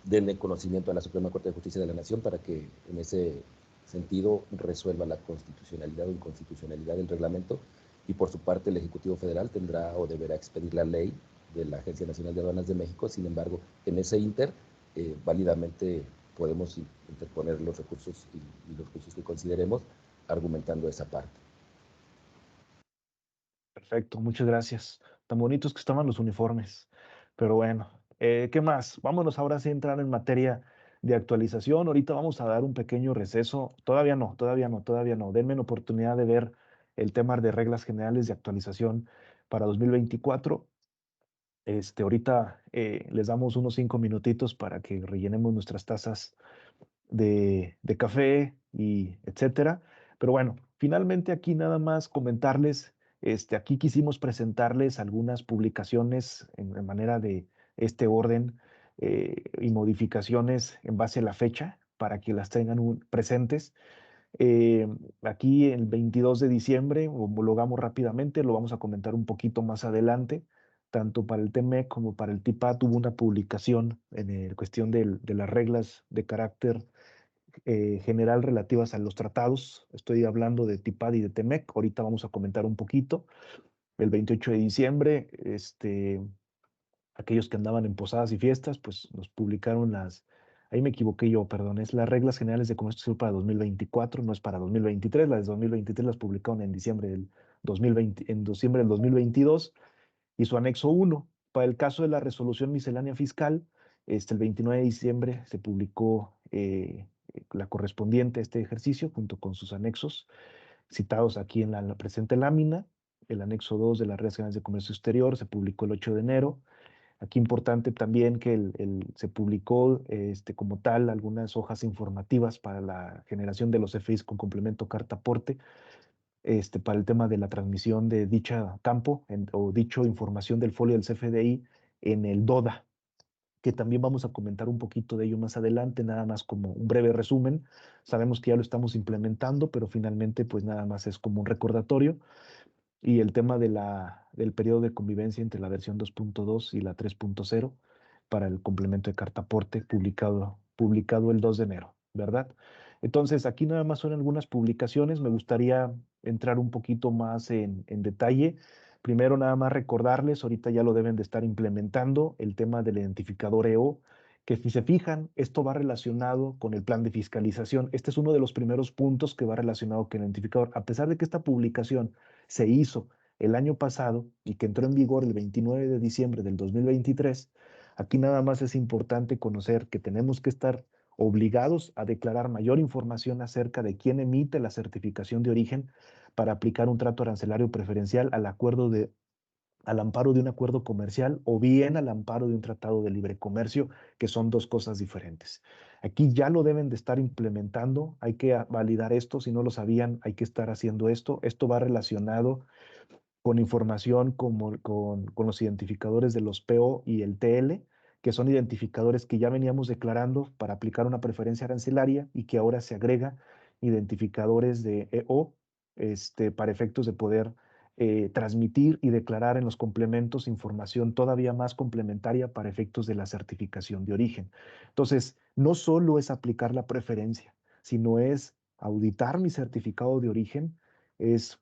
den el conocimiento a la Suprema Corte de Justicia de la Nación para que en ese sentido resuelva la constitucionalidad o inconstitucionalidad del reglamento y por su parte el Ejecutivo Federal tendrá o deberá expedir la ley de la Agencia Nacional de Aduanas de México. Sin embargo, en ese inter, válidamente podemos interponer los recursos y los recursos que consideremos argumentando esa parte. Perfecto, muchas gracias. Tan bonitos que estaban los uniformes. Pero bueno, ¿qué más? Vámonos ahora sí a entrar en materia de actualización. Ahorita vamos a dar un pequeño receso. Todavía no, todavía no, todavía no. Denme la oportunidad de ver el tema de reglas generales de actualización para 2024. Ahorita les damos unos 5 minutitos para que rellenemos nuestras tazas de café y etcétera. Pero bueno, finalmente aquí nada más comentarles, aquí quisimos presentarles algunas publicaciones en manera de este orden y modificaciones en base a la fecha para que las tengan presentes. Aquí el 22 de diciembre homologamos rápidamente, lo vamos a comentar un poquito más adelante, tanto para el TMEC como para el TIPAT hubo una publicación en cuestión de las reglas de carácter general relativas a los tratados. Estoy hablando de TIPAD y de TEMEC. Ahorita vamos a comentar un poquito. El 28 de diciembre, aquellos que andaban en posadas y fiestas, pues nos publicaron ahí me equivoqué yo, perdón, es las reglas generales de comercio exterior para 2024, no es para 2023. Las de 2023 las publicaron en diciembre del 2020, en diciembre del 2022 y su anexo 1. Para el caso de la resolución miscelánea fiscal, el 29 de diciembre se publicó la correspondiente a este ejercicio junto con sus anexos citados aquí en la presente lámina. El anexo 2 de las reglas generales de comercio exterior se publicó el 8 de enero. Aquí importante también que se publicó como tal algunas hojas informativas para la generación de los FIs con complemento carta aporte para el tema de la transmisión de dicha campo o dicho información del folio del CFDI en el DODA, que también vamos a comentar un poquito de ello más adelante, nada más como un breve resumen. Sabemos que ya lo estamos implementando, pero finalmente pues nada más es como un recordatorio. y el tema del periodo de convivencia entre la versión 2.2 y la 3.0 para el complemento de cartaporte publicado el 2 de enero, ¿verdad? Entonces, aquí nada más son algunas publicaciones. Me gustaría entrar un poquito más en detalle. Primero, nada más recordarles, ahorita ya lo deben de estar implementando, el tema del identificador EO, que si se fijan, esto va relacionado con el plan de fiscalización. Este es uno de los primeros puntos que va relacionado con el identificador. A pesar de que esta publicación se hizo el año pasado y que entró en vigor el 29 de diciembre del 2023, aquí nada más es importante conocer que tenemos que estar obligados a declarar mayor información acerca de quién emite la certificación de origen para aplicar un trato arancelario preferencial al amparo de un acuerdo comercial o bien al amparo de un tratado de libre comercio, que son dos cosas diferentes. Aquí ya lo deben de estar implementando, hay que validar esto, si no lo sabían, hay que estar haciendo esto. Esto va relacionado con información como, con los identificadores de los PO y el TL, que son identificadores que ya veníamos declarando para aplicar una preferencia arancelaria y que ahora se agrega identificadores de EO para efectos de poder transmitir y declarar en los complementos información todavía más complementaria para efectos de la certificación de origen. Entonces, no solo es aplicar la preferencia, sino es auditar mi certificado de origen, es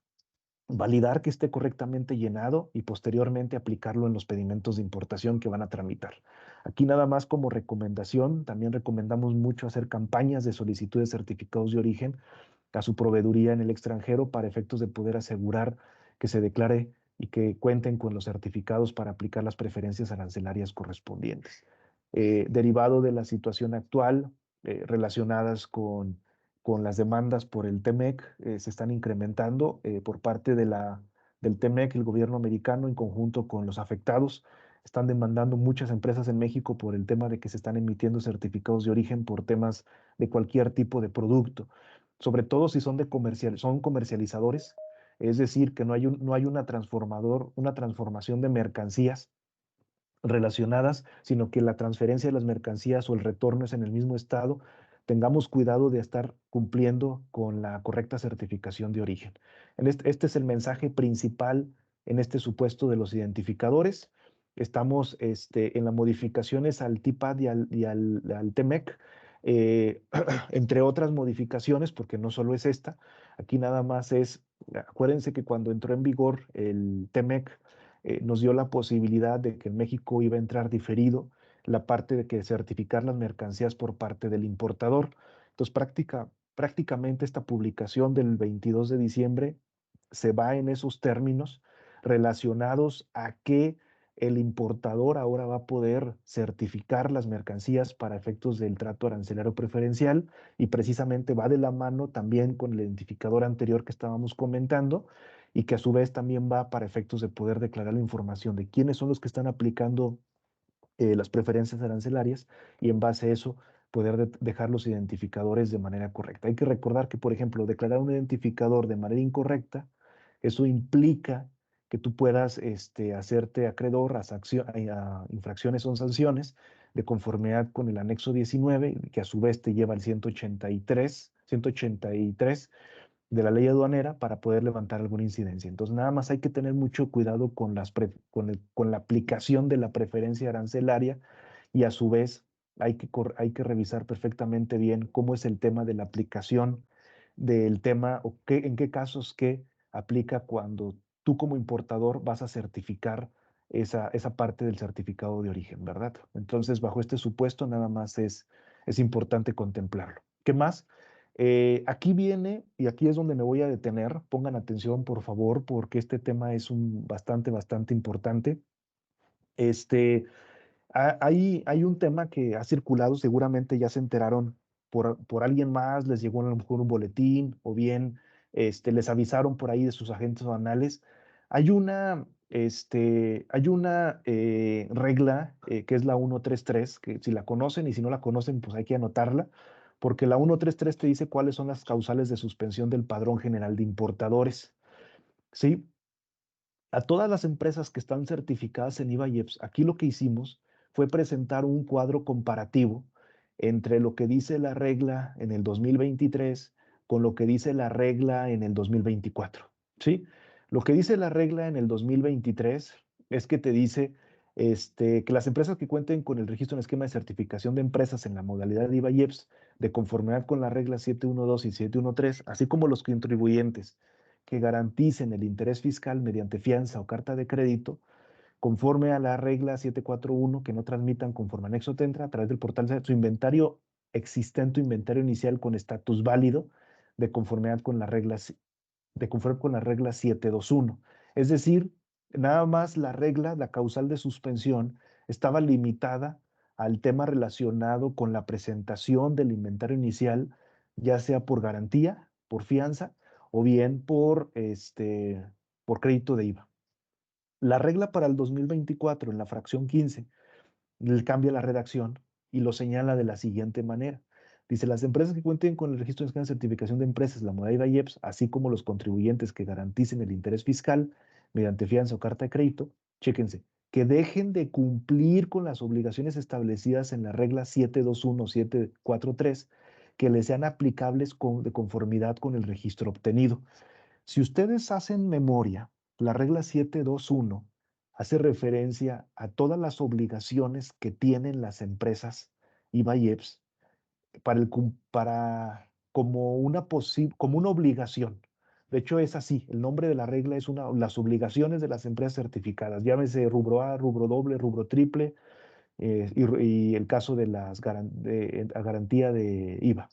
validar que esté correctamente llenado y posteriormente aplicarlo en los pedimentos de importación que van a tramitar. Aquí nada más como recomendación, también recomendamos mucho hacer campañas de solicitud de certificados de origen a su proveeduría en el extranjero para efectos de poder asegurar que se declare y que cuenten con los certificados para aplicar las preferencias arancelarias correspondientes. Derivado de la situación actual relacionadas con las demandas por el TEMEC, se están incrementando por parte del TEMEC, el gobierno americano, en conjunto con los afectados. Están demandando muchas empresas en México por el tema de que se están emitiendo certificados de origen por temas de cualquier tipo de producto, sobre todo si son son comercializadores, es decir, que no hay una transformación de mercancías relacionadas, sino que la transferencia de las mercancías o el retorno es en el mismo estado. Tengamos cuidado de estar cumpliendo con la correcta certificación de origen. Este es el mensaje principal en este supuesto de los identificadores. Estamos en las modificaciones al TIPAD al TEMEC, entre otras modificaciones, porque no solo es esta, aquí nada más acuérdense que cuando entró en vigor el TEMEC, nos dio la posibilidad de que en México iba a entrar diferido la parte de que certificar las mercancías por parte del importador. Entonces, prácticamente esta publicación del 22 de diciembre se va en esos términos relacionados a que el importador ahora va a poder certificar las mercancías para efectos del trato arancelario preferencial y precisamente va de la mano también con el identificador anterior que estábamos comentando y que a su vez también va para efectos de poder declarar la información de quiénes son los que están aplicando las preferencias arancelarias y en base a eso poder dejar los identificadores de manera correcta. Hay que recordar que, por ejemplo, declarar un identificador de manera incorrecta, eso implica que tú puedas hacerte acreedor a infracciones o sanciones de conformidad con el anexo 19, que a su vez te lleva al 183 de la ley aduanera para poder levantar alguna incidencia. Entonces, nada más hay que tener mucho cuidado con la aplicación de la preferencia arancelaria y a su vez hay que revisar perfectamente bien cómo es el tema de la aplicación del tema o en qué casos que aplica cuando tú como importador vas a certificar esa parte del certificado de origen, ¿verdad? Entonces, bajo este supuesto, nada más es importante contemplarlo. ¿Qué más? Aquí viene, y aquí es donde me voy a detener, pongan atención por favor, porque este tema es bastante importante. Hay un tema que ha circulado, seguramente ya se enteraron por alguien más, les llegó a lo mejor un boletín o bien les avisaron por ahí de sus agentes aduanales. Hay una regla que es la 133, que si la conocen y si no la conocen, pues hay que anotarla, porque la 133 te dice cuáles son las causales de suspensión del Padrón General de Importadores. ¿Sí? A todas las empresas que están certificadas en IVA y EPS, aquí lo que hicimos fue presentar un cuadro comparativo entre lo que dice la regla en el 2023 con lo que dice la regla en el 2024, ¿sí? Lo que dice la regla en el 2023 es que te dice que las empresas que cuenten con el registro en esquema de certificación de empresas en la modalidad de IVA y EPS de conformidad con las reglas 712 y 713, así como los contribuyentes que garanticen el interés fiscal mediante fianza o carta de crédito, conforme a la regla 741, que no transmitan conforme anexo TENTRA a través del portal su inventario existente, inventario inicial con estatus válido de conformidad con las reglas de conforme con la regla 721. Es decir, nada más la regla, la causal de suspensión, estaba limitada al tema relacionado con la presentación del inventario inicial, ya sea por garantía, por fianza o bien por crédito de IVA. La regla para el 2024 en la fracción 15 cambia la redacción y lo señala de la siguiente manera. Dice, las empresas que cuenten con el registro de esquema de certificación de empresas, la modalidad IEPS, así como los contribuyentes que garanticen el interés fiscal mediante fianza o carta de crédito, chéquense, que dejen de cumplir con las obligaciones establecidas en la regla 721 743, que les sean aplicables de conformidad con el registro obtenido. Si ustedes hacen memoria, la regla 721 hace referencia a todas las obligaciones que tienen las empresas IVA y EPS como una obligación. De hecho, es así. El nombre de la regla es las obligaciones de las empresas certificadas. Llámese rubro A, rubro doble, rubro triple, y el caso de las garantía de IVA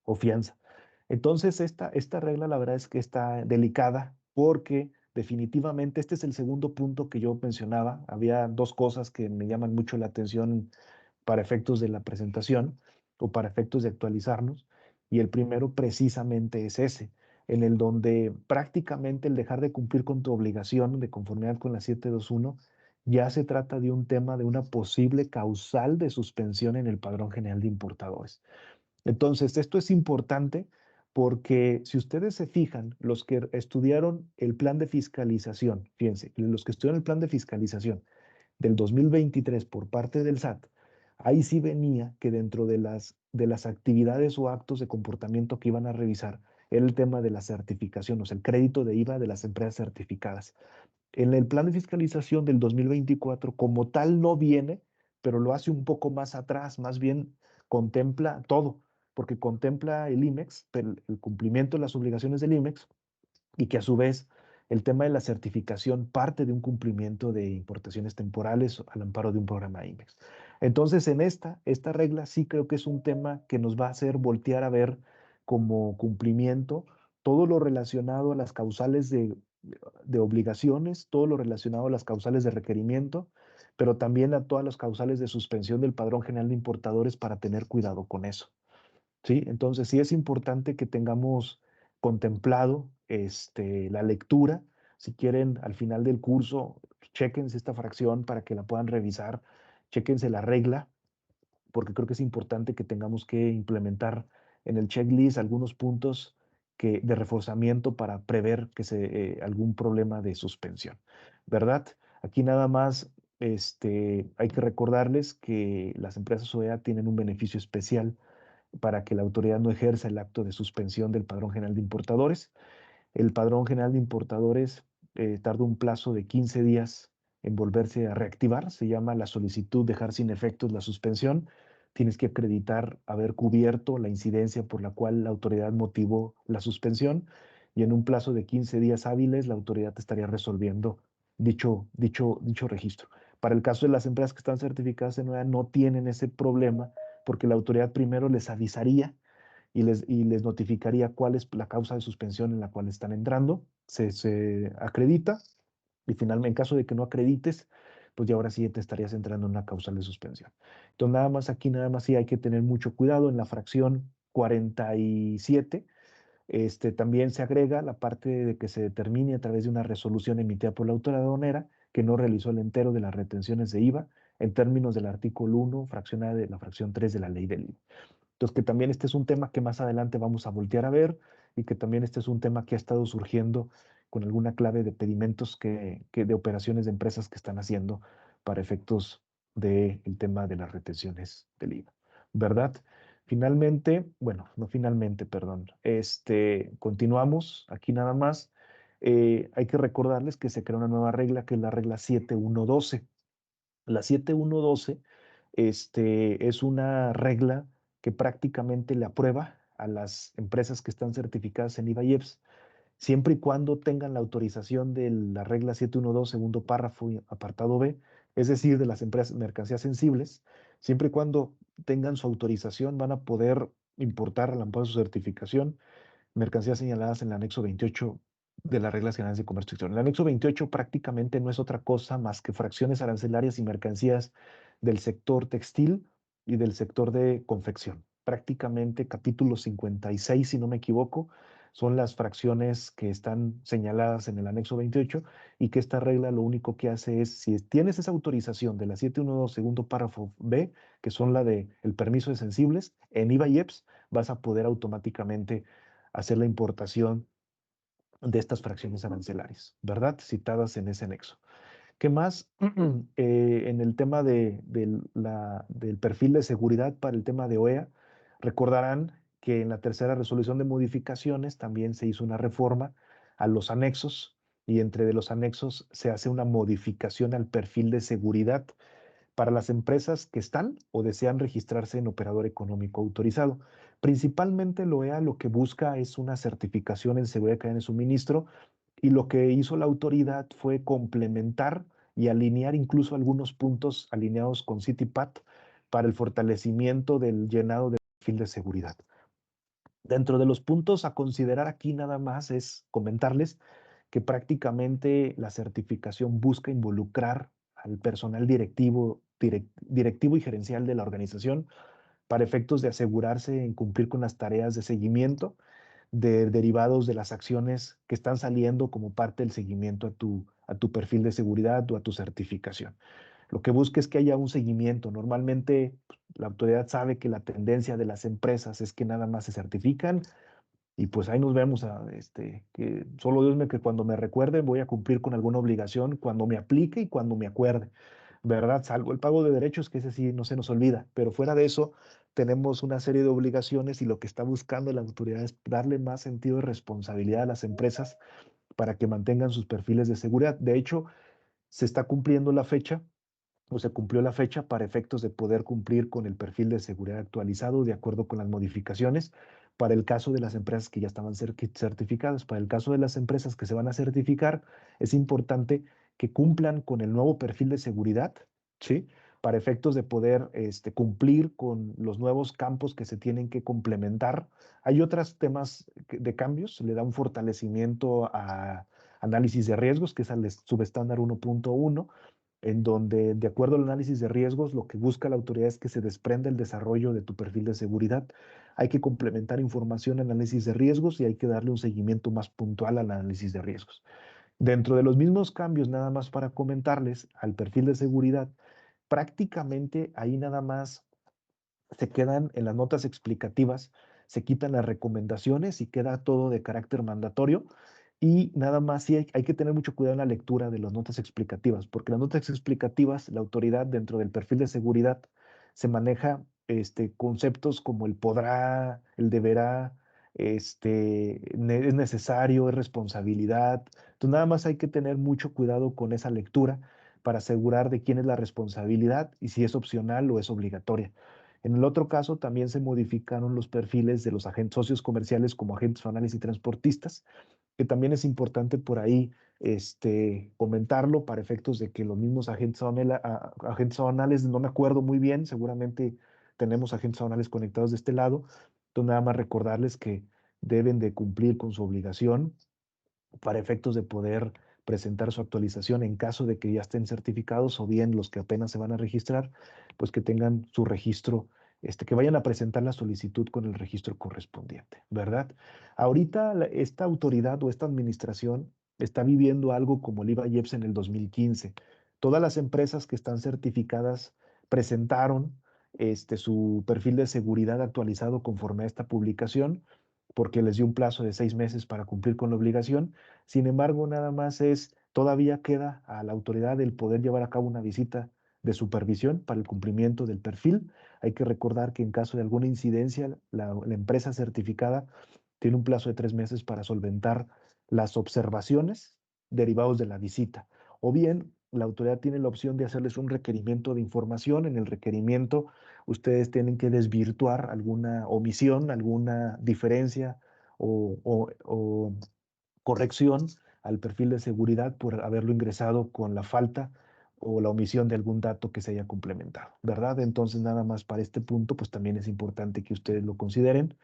o fianza. Entonces, esta regla la verdad es que está delicada porque definitivamente este es el segundo punto que yo mencionaba. Había dos cosas que me llaman mucho la atención para efectos de la presentación o para efectos de actualizarnos. Y el primero precisamente es ese, en el donde prácticamente el dejar de cumplir con tu obligación de conformidad con la 721 ya se trata de un tema de una posible causal de suspensión en el Padrón General de Importadores. Entonces, esto es importante porque si ustedes se fijan, los que estudiaron el plan de fiscalización, fíjense, los que estudiaron el plan de fiscalización del 2023 por parte del SAT, ahí sí venía que dentro de las actividades o actos de comportamiento que iban a revisar era el tema de la certificación, o sea, el crédito de IVA de las empresas certificadas. En el plan de fiscalización del 2024, como tal, no viene, pero lo hace un poco más atrás, más bien contempla todo, porque contempla el IMEX, el cumplimiento de las obligaciones del IMEX, y que a su vez el tema de la certificación parte de un cumplimiento de importaciones temporales al amparo de un programa IMEX. Entonces, en esta regla sí creo que es un tema que nos va a hacer voltear a ver como cumplimiento todo lo relacionado a las causales de obligaciones, todo lo relacionado a las causales de requerimiento, pero también a todas las causales de suspensión del Padrón General de Importadores para tener cuidado con eso. ¿Sí? Entonces, sí es importante que tengamos contemplado la lectura. Si quieren, al final del curso, chéquense esta fracción para que la puedan revisar, chéquense la regla, porque creo que es importante que tengamos que implementar en el checklist algunos puntos de reforzamiento para prever algún problema de suspensión, ¿verdad? Aquí nada más hay que recordarles que las empresas OEA tienen un beneficio especial para que la autoridad no ejerza el acto de suspensión del Padrón General de Importadores. El Padrón General de Importadores tarda un plazo de 15 días en volverse a reactivar. Se llama la solicitud dejar sin efectos la suspensión. Tienes que acreditar haber cubierto la incidencia por la cual la autoridad motivó la suspensión y en un plazo de 15 días hábiles la autoridad estaría resolviendo dicho registro. Para el caso de las empresas que están certificadas en OEA no tienen ese problema porque la autoridad primero les avisaría y les notificaría cuál es la causa de suspensión en la cual están entrando, se acredita y finalmente en caso de que no acredites, pues ya ahora sí te estarías entrando en una causal de suspensión. Entonces nada más sí hay que tener mucho cuidado en la fracción 47. También se agrega la parte de que se determine a través de una resolución emitida por la autoridad aduanera que no realizó el entero de las retenciones de IVA en términos del artículo 1, fraccionada de la fracción 3 de la ley del IVA. Entonces, que también este es un tema que más adelante vamos a voltear a ver y que también este es un tema que ha estado surgiendo con alguna clave de pedimentos de operaciones de empresas que están haciendo para efectos del tema de las retenciones del IVA, ¿verdad? Finalmente, bueno, no finalmente, perdón, continuamos aquí nada más. hay que recordarles que se crea una nueva regla, que es la regla 7112. La 7112 es una regla que prácticamente le aprueba a las empresas que están certificadas en IVA y EPS, siempre y cuando tengan la autorización de la regla 712, segundo párrafo, apartado B, es decir, de las empresas mercancías sensibles, siempre y cuando tengan su autorización, van a poder importar al amparo de su certificación mercancías señaladas en el anexo 28 de las reglas generales de comercio exterior. El anexo 28 prácticamente no es otra cosa más que fracciones arancelarias y mercancías del sector textil y del sector de confección. Prácticamente capítulo 56, si no me equivoco, son las fracciones que están señaladas en el anexo 28 y que esta regla lo único que hace es, si tienes esa autorización de la 712 segundo párrafo B, que son la de el permiso de sensibles, en IVA y EPS vas a poder automáticamente hacer la importación de estas fracciones arancelarias, ¿verdad? Citadas en ese anexo. ¿Qué más? En el tema del perfil de seguridad para el tema de OEA, recordarán que en la tercera resolución de modificaciones también se hizo una reforma a los anexos y entre de los anexos se hace una modificación al perfil de seguridad para las empresas que están o desean registrarse en operador económico autorizado. Principalmente el OEA lo que busca es una certificación en seguridad de cadena de suministro y lo que hizo la autoridad fue complementar y alinear incluso algunos puntos alineados con CITIPAT para el fortalecimiento del llenado del perfil de seguridad. Dentro de los puntos a considerar aquí nada más es comentarles que prácticamente la certificación busca involucrar al personal directivo y gerencial de la organización para efectos de asegurarse en cumplir con las tareas de seguimiento derivados de las acciones que están saliendo como parte del seguimiento a tu perfil de seguridad o a tu certificación. Lo que busca es que haya un seguimiento. Normalmente pues, la autoridad sabe que la tendencia de las empresas es que nada más se certifican y pues ahí nos vemos, que solo Dios me que cuando me recuerde voy a cumplir con alguna obligación, cuando me aplique y cuando me acuerde, ¿verdad? Salvo el pago de derechos, que ese sí no se nos olvida, pero fuera de eso tenemos una serie de obligaciones y lo que está buscando la autoridad es darle más sentido de responsabilidad a las empresas para que mantengan sus perfiles de seguridad. De hecho, se está cumpliendo la fecha o se cumplió la fecha para efectos de poder cumplir con el perfil de seguridad actualizado de acuerdo con las modificaciones para el caso de las empresas que ya estaban certificadas. Para el caso de las empresas que se van a certificar, es importante que cumplan con el nuevo perfil de seguridad, ¿sí? Para efectos de poder cumplir con los nuevos campos que se tienen que complementar. Hay otros temas de cambios, le da un fortalecimiento a análisis de riesgos, que es al subestándar 1.1, en donde, de acuerdo al análisis de riesgos, lo que busca la autoridad es que se desprenda el desarrollo de tu perfil de seguridad. Hay que complementar información, análisis de riesgos y hay que darle un seguimiento más puntual al análisis de riesgos. Dentro de los mismos cambios, nada más para comentarles, al perfil de seguridad, prácticamente ahí nada más se quedan en las notas explicativas, se quitan las recomendaciones y queda todo de carácter mandatorio. Y nada más, sí hay que tener mucho cuidado en la lectura de las notas explicativas, porque las notas explicativas, la autoridad dentro del perfil de seguridad se maneja conceptos como el podrá, el deberá, es necesario, es responsabilidad. Entonces, nada más hay que tener mucho cuidado con esa lectura para asegurar de quién es la responsabilidad y si es opcional o es obligatoria. En el otro caso, también se modificaron los perfiles de los agentes socios comerciales como agentes zonales y transportistas, que también es importante por ahí comentarlo para efectos de que los mismos agentes zonales, no me acuerdo muy bien, seguramente tenemos agentes zonales conectados de este lado, entonces nada más recordarles que deben de cumplir con su obligación para efectos de poder presentar su actualización en caso de que ya estén certificados o bien los que apenas se van a registrar, pues que tengan su registro, que vayan a presentar la solicitud con el registro correspondiente, ¿verdad? Ahorita esta autoridad o esta administración está viviendo algo como el IVA IEPS en el 2015. Todas las empresas que están certificadas presentaron su perfil de seguridad actualizado conforme a esta publicación, porque les dio un plazo de 6 meses para cumplir con la obligación. Sin embargo, nada más todavía queda a la autoridad el poder llevar a cabo una visita de supervisión para el cumplimiento del perfil. Hay que recordar que en caso de alguna incidencia, la empresa certificada tiene un plazo de 3 meses para solventar las observaciones derivados de la visita. O bien, la autoridad tiene la opción de hacerles un requerimiento de información. En el requerimiento, ustedes tienen que desvirtuar alguna omisión, alguna diferencia o corrección al perfil de seguridad por haberlo ingresado con la falta o la omisión de algún dato que se haya complementado, ¿verdad? Entonces, nada más para este punto, pues también es importante que ustedes lo consideren.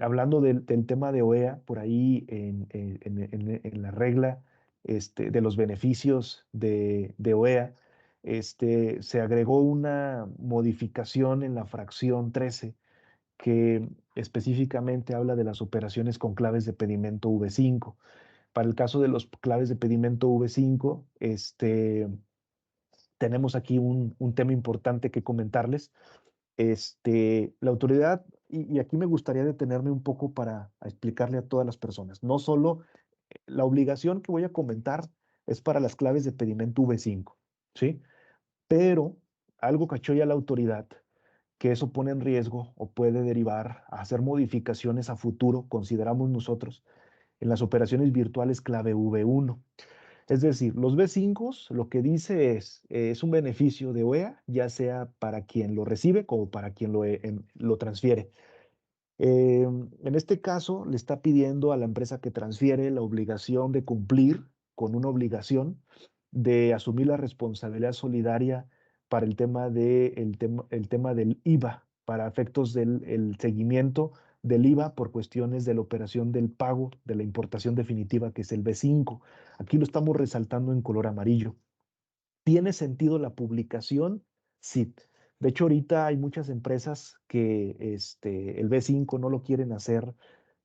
Hablando del tema de OEA, por ahí en la regla de los beneficios de OEA, se agregó una modificación en la fracción 13 que específicamente habla de las operaciones con claves de pedimento V5. Para el caso de los claves de pedimento V5, tenemos aquí un tema importante que comentarles. La autoridad, y aquí me gustaría detenerme un poco para explicarle a todas las personas, no solo la obligación que voy a comentar es para las claves de pedimento V5, ¿sí? Pero algo cachó ya la autoridad, que eso pone en riesgo o puede derivar a hacer modificaciones a futuro, consideramos nosotros, en las operaciones virtuales clave V1. Es decir, los V5 lo que dice es un beneficio de OEA, ya sea para quien lo recibe como para quien lo transfiere. En este caso, le está pidiendo a la empresa que transfiere la obligación de cumplir con una obligación de asumir la responsabilidad solidaria para el tema del IVA, para efectos del el seguimiento del IVA por cuestiones de la operación del pago de la importación definitiva, que es el B5. Aquí lo estamos resaltando en color amarillo. ¿Tiene sentido la publicación? Sí. De hecho, ahorita hay muchas empresas que el B5 no lo quieren hacer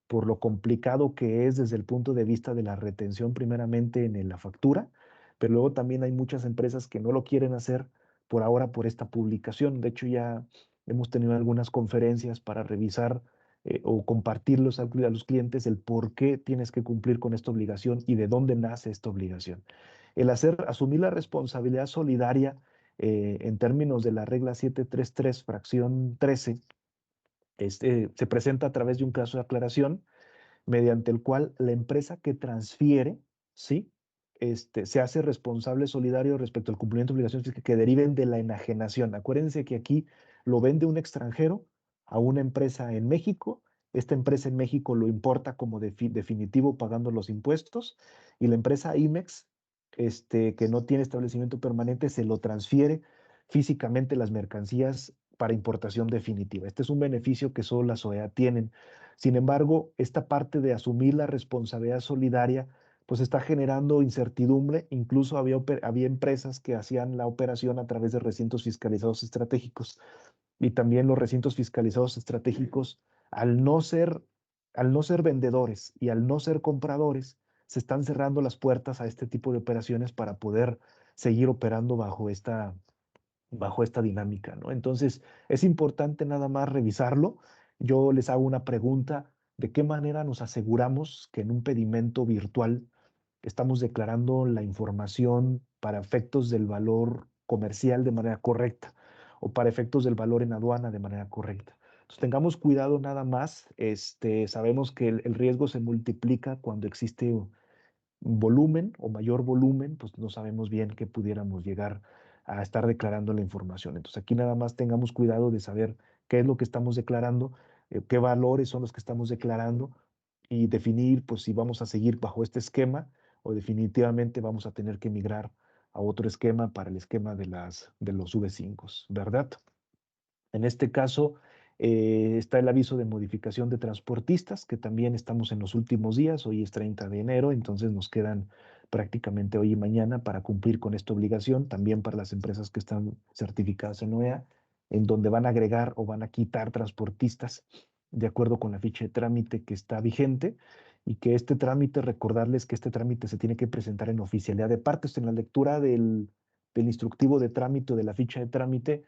por lo complicado que es desde el punto de vista de la retención primeramente en la factura, pero luego también hay muchas empresas que no lo quieren hacer por ahora por esta publicación. De hecho, ya hemos tenido algunas conferencias para revisar o compartirlos a los clientes el por qué tienes que cumplir con esta obligación y de dónde nace esta obligación. Asumir la responsabilidad solidaria en términos de la regla 733, fracción 13, se presenta a través de un caso de aclaración mediante el cual la empresa que transfiere, ¿sí? Se hace responsable solidario respecto al cumplimiento de obligaciones que deriven de la enajenación. Acuérdense que aquí lo vende un extranjero a una empresa en México. Esta empresa en México lo importa como definitivo pagando los impuestos y la empresa IMEX, que no tiene establecimiento permanente, se lo transfiere físicamente las mercancías para importación definitiva. Este es un beneficio que solo las OEA tienen. Sin embargo, esta parte de asumir la responsabilidad solidaria, pues está generando incertidumbre. Incluso había empresas que hacían la operación a través de recintos fiscalizados estratégicos. Y también los recintos fiscalizados estratégicos, al no ser vendedores y al no ser compradores, se están cerrando las puertas a este tipo de operaciones para poder seguir operando bajo esta dinámica, ¿no? Entonces, es importante nada más revisarlo. Yo les hago una pregunta: ¿de qué manera nos aseguramos que en un pedimento virtual estamos declarando la información para efectos del valor comercial de manera correcta o para efectos del valor en aduana de manera correcta? Entonces, tengamos cuidado nada más. Sabemos que el riesgo se multiplica cuando existe volumen o mayor volumen, pues no sabemos bien qué pudiéramos llegar a estar declarando la información. Entonces aquí nada más tengamos cuidado de saber qué es lo que estamos declarando, qué valores son los que estamos declarando y definir pues si vamos a seguir bajo este esquema o definitivamente vamos a tener que migrar a otro esquema para el esquema de los V5, ¿verdad? En este caso, está el aviso de modificación de transportistas, que también estamos en los últimos días. Hoy es 30 de enero, entonces nos quedan prácticamente hoy y mañana para cumplir con esta obligación, también para las empresas que están certificadas en OEA, en donde van a agregar o van a quitar transportistas de acuerdo con la ficha de trámite que está vigente y que este trámite, recordarles que este trámite se tiene que presentar en oficialidad de partes. En la lectura del instructivo de trámite o de la ficha de trámite,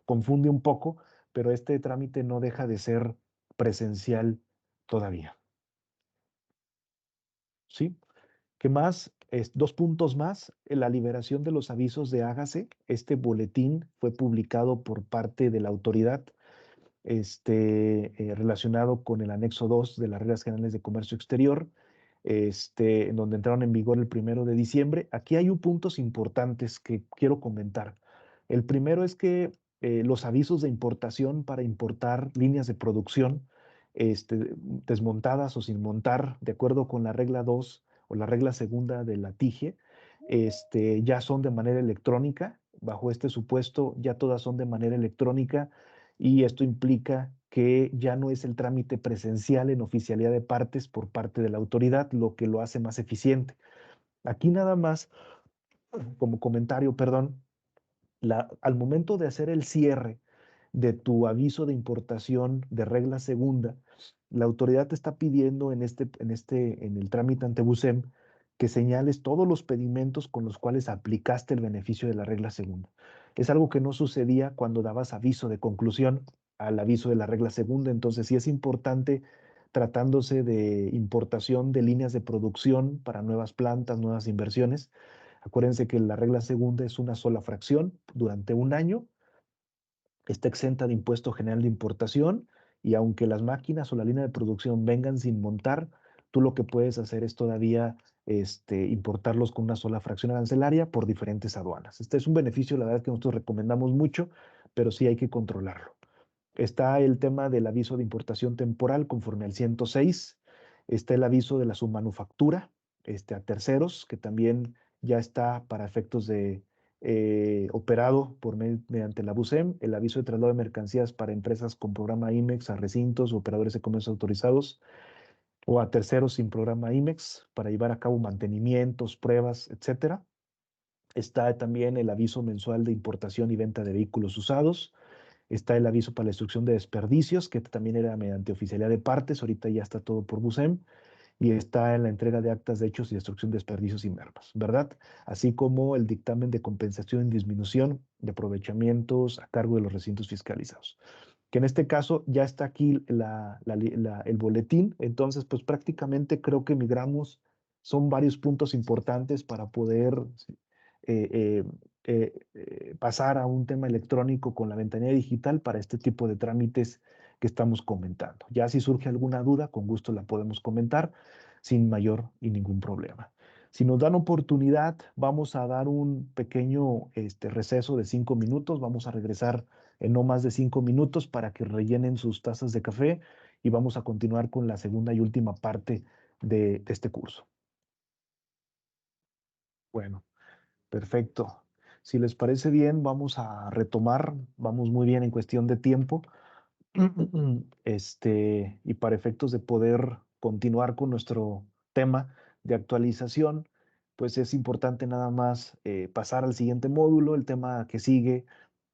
confunde un poco, pero este trámite no deja de ser presencial todavía. ¿Sí? ¿Qué más? Dos puntos más. La liberación de los avisos de hágase. Este boletín fue publicado por parte de la autoridad relacionado con el anexo 2 de las reglas generales de comercio exterior, en donde entraron en vigor el 1 de diciembre. Aquí hay puntos importantes que quiero comentar. El primero es que los avisos de importación para importar líneas de producción desmontadas o sin montar, de acuerdo con la regla 2 o la regla segunda de la TIGE, ya son de manera electrónica. Bajo este supuesto, ya todas son de manera electrónica y esto implica que ya no es el trámite presencial en oficialidad de partes por parte de la autoridad, lo que lo hace más eficiente. Aquí nada más, como comentario, perdón, al momento de hacer el cierre de tu aviso de importación de regla segunda, la autoridad te está pidiendo en el trámite ante BUSEM que señales todos los pedimentos con los cuales aplicaste el beneficio de la regla segunda. Es algo que no sucedía cuando dabas aviso de conclusión al aviso de la regla segunda, entonces sí es importante, tratándose de importación de líneas de producción para nuevas plantas, nuevas inversiones. Acuérdense que la regla segunda es una sola fracción durante un año, está exenta de impuesto general de importación y aunque las máquinas o la línea de producción vengan sin montar, tú lo que puedes hacer es todavía importarlos con una sola fracción arancelaria por diferentes aduanas. Este es un beneficio, la verdad, que nosotros recomendamos mucho, pero sí hay que controlarlo. Está el tema del aviso de importación temporal conforme al 106. Está el aviso de la submanufactura a terceros, que también ya está para efectos de operado mediante la BUSEM. El aviso de traslado de mercancías para empresas con programa IMEX a recintos o operadores de comercio autorizados o a terceros sin programa IMEX para llevar a cabo mantenimientos, pruebas, etcétera. Está también el aviso mensual de importación y venta de vehículos usados. Está el aviso para la instrucción de desperdicios, que también era mediante oficialidad de partes, ahorita ya está todo por BUSEM, y está en la entrega de actas de hechos y destrucción de desperdicios y mermas, ¿verdad? Así como el dictamen de compensación y disminución de aprovechamientos a cargo de los recintos fiscalizados. Que en este caso ya está aquí el boletín, entonces pues prácticamente creo que migramos, son varios puntos importantes para poder eh, pasar a un tema electrónico con la ventanilla digital para este tipo de trámites que estamos comentando. Ya si surge alguna duda, con gusto la podemos comentar sin mayor y ningún problema. Si nos dan oportunidad, vamos a dar un pequeño receso de 5 minutos. Vamos a regresar en no más de 5 minutos para que rellenen sus tazas de café y vamos a continuar con la segunda y última parte de este curso. Bueno, perfecto. Si les parece bien, vamos a retomar. Vamos muy bien en cuestión de tiempo. Y para efectos de poder continuar con nuestro tema de actualización, pues es importante nada más pasar al siguiente módulo. El tema que sigue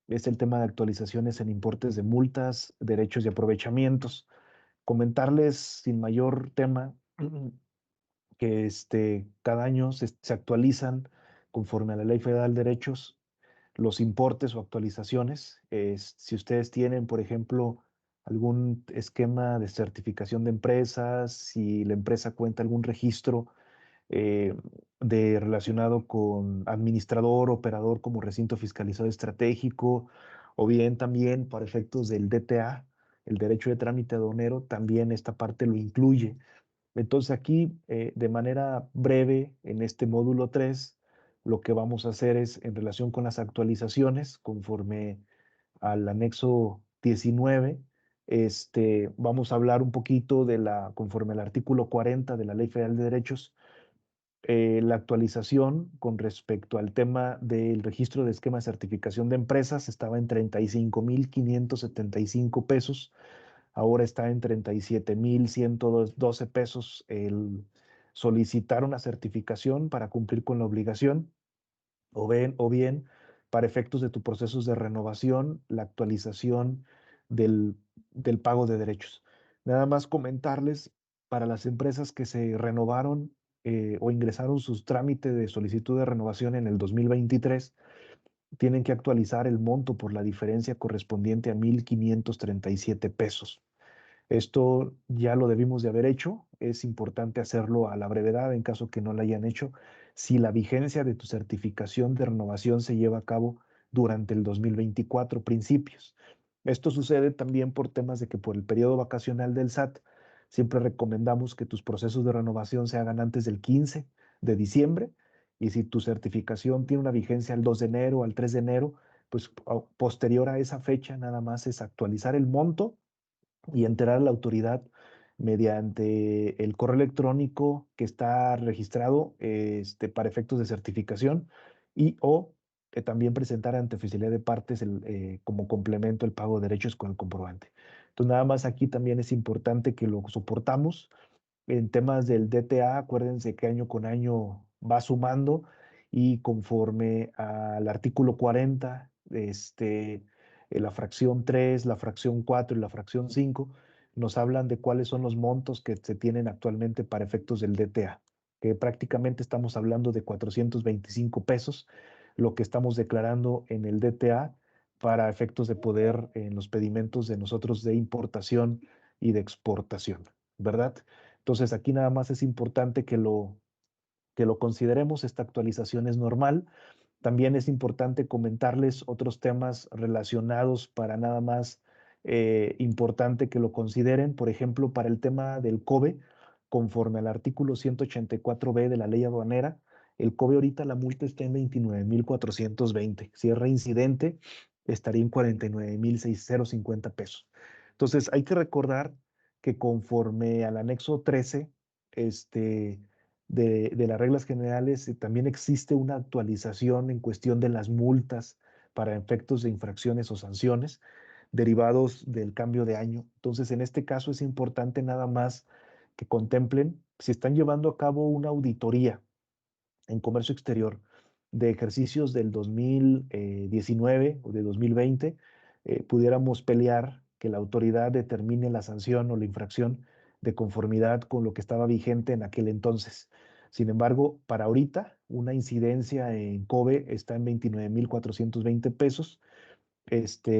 es el tema de actualizaciones en importes de multas, derechos y aprovechamientos. Comentarles sin mayor tema que cada año se actualizan conforme a la Ley Federal de Derechos los importes o actualizaciones. Si ustedes tienen, por ejemplo, algún esquema de certificación de empresas, si la empresa cuenta algún registro eh, relacionado con administrador, operador como recinto fiscalizado estratégico, o bien también para efectos del DTA, el derecho de trámite aduanero, también esta parte lo incluye. Entonces aquí, de manera breve, en este módulo 3, lo que vamos a hacer es, en relación con las actualizaciones, conforme al anexo 19, vamos a hablar un poquito conforme al artículo 40 de la Ley Federal de Derechos, la actualización con respecto al tema del registro de esquema de certificación de empresas estaba en 35,575 pesos. Ahora está en 37,112 pesos el solicitar una certificación para cumplir con la obligación, o bien para efectos de tus procesos de renovación, la actualización del pago de derechos. Nada más comentarles para las empresas que se renovaron o ingresaron sus trámites de solicitud de renovación en el 2023, tienen que actualizar el monto por la diferencia correspondiente a 1,537 pesos. Esto ya lo debimos de haber hecho. Es importante hacerlo a la brevedad en caso que no lo hayan hecho. Si la vigencia de tu certificación de renovación se lleva a cabo durante el 2024, principios. Esto sucede también por temas de que por el periodo vacacional del SAT, siempre recomendamos que tus procesos de renovación se hagan antes del 15 de diciembre, y si tu certificación tiene una vigencia al 2 de enero o al 3 de enero, pues posterior a esa fecha nada más es actualizar el monto y enterar a la autoridad mediante el correo electrónico que está registrado para efectos de certificación, y o también presentar ante oficialía de partes como complemento el pago de derechos con el comprobante. Entonces, nada más aquí también es importante que lo soportamos. En temas del DTA, acuérdense que año con año va sumando, y conforme al artículo 40, la fracción 3, la fracción 4 y la fracción 5 nos hablan de cuáles son los montos que se tienen actualmente para efectos del DTA, que prácticamente estamos hablando de 425 pesos, lo que estamos declarando en el DTA para efectos de poder en los pedimentos de nosotros de importación y de exportación, ¿verdad? Entonces, aquí nada más es importante que lo consideremos. Esta actualización es normal. También es importante comentarles otros temas relacionados para nada más importante que lo consideren. Por ejemplo, para el tema del COBE, conforme al artículo 184B de la ley aduanera, el COBE ahorita la multa está en 29,420. Si es reincidente, estaría en 49,650 pesos. Entonces, hay que recordar que conforme al anexo 13, de las reglas generales, también existe una actualización en cuestión de las multas para efectos de infracciones o sanciones derivados del cambio de año. Entonces, en este caso es importante nada más que contemplen si están llevando a cabo una auditoría en comercio exterior de ejercicios del 2019 o de 2020, pudiéramos pelear que la autoridad determine la sanción o la infracción de conformidad con lo que estaba vigente en aquel entonces. Sin embargo, para ahorita, una incidencia en COBE está en 29,420 pesos,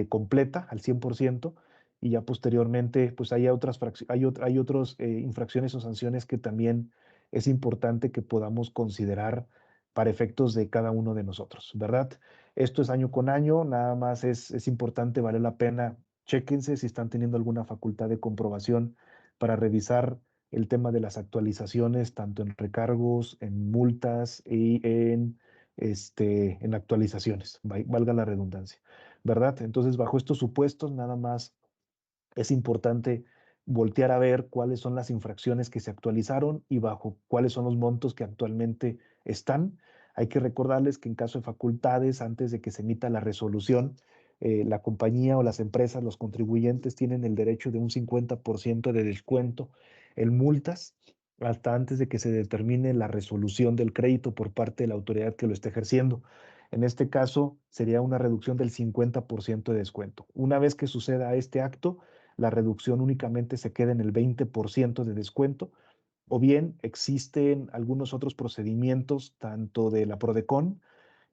completa al 100%, y ya posteriormente pues hay otras hay otros infracciones o sanciones que también es importante que podamos considerar para efectos de cada uno de nosotros, ¿verdad? Esto es año con año, nada más es importante, vale la pena, chéquense si están teniendo alguna facultad de comprobación para revisar el tema de las actualizaciones, tanto en recargos, en multas y en actualizaciones, valga la redundancia, ¿verdad? Entonces, bajo estos supuestos, nada más es importante voltear a ver cuáles son las infracciones que se actualizaron y bajo cuáles son los montos que actualmente están. Hay que recordarles que en caso de facultades, antes de que se emita la resolución, la compañía o las empresas, los contribuyentes tienen el derecho de un 50% de descuento en multas hasta antes de que se determine la resolución del crédito por parte de la autoridad que lo esté ejerciendo. En este caso, sería una reducción del 50% de descuento. Una vez que suceda este acto, la reducción únicamente se queda en el 20% de descuento, o bien existen algunos otros procedimientos, tanto de la PRODECON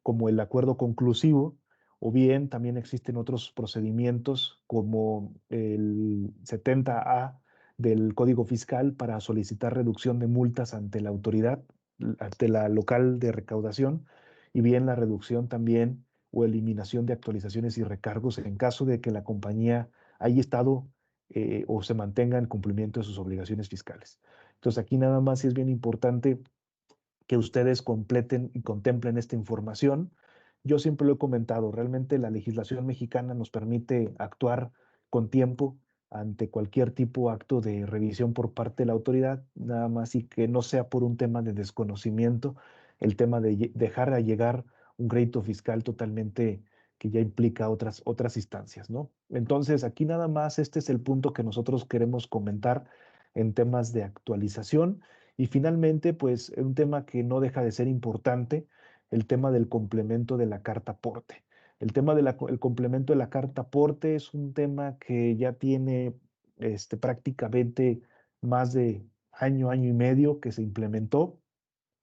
como el acuerdo conclusivo, o bien también existen otros procedimientos como el 70A del Código Fiscal para solicitar reducción de multas ante la autoridad, ante la local de recaudación, y bien la reducción también o eliminación de actualizaciones y recargos en caso de que la compañía haya estado o se mantenga en cumplimiento de sus obligaciones fiscales. Entonces, aquí nada más sí es bien importante que ustedes completen y contemplen esta información. Yo siempre lo he comentado, realmente la legislación mexicana nos permite actuar con tiempo ante cualquier tipo de acto de revisión por parte de la autoridad, nada más y que no sea por un tema de desconocimiento, el tema de dejar a llegar un crédito fiscal totalmente que ya implica otras instancias, ¿no? Entonces, aquí nada más este es el punto que nosotros queremos comentar en temas de actualización. Y finalmente, pues un tema que no deja de ser importante, el tema del complemento de la carta aporte. El tema del complemento de la carta aporte es un tema que ya tiene prácticamente más de año, año y medio que se implementó.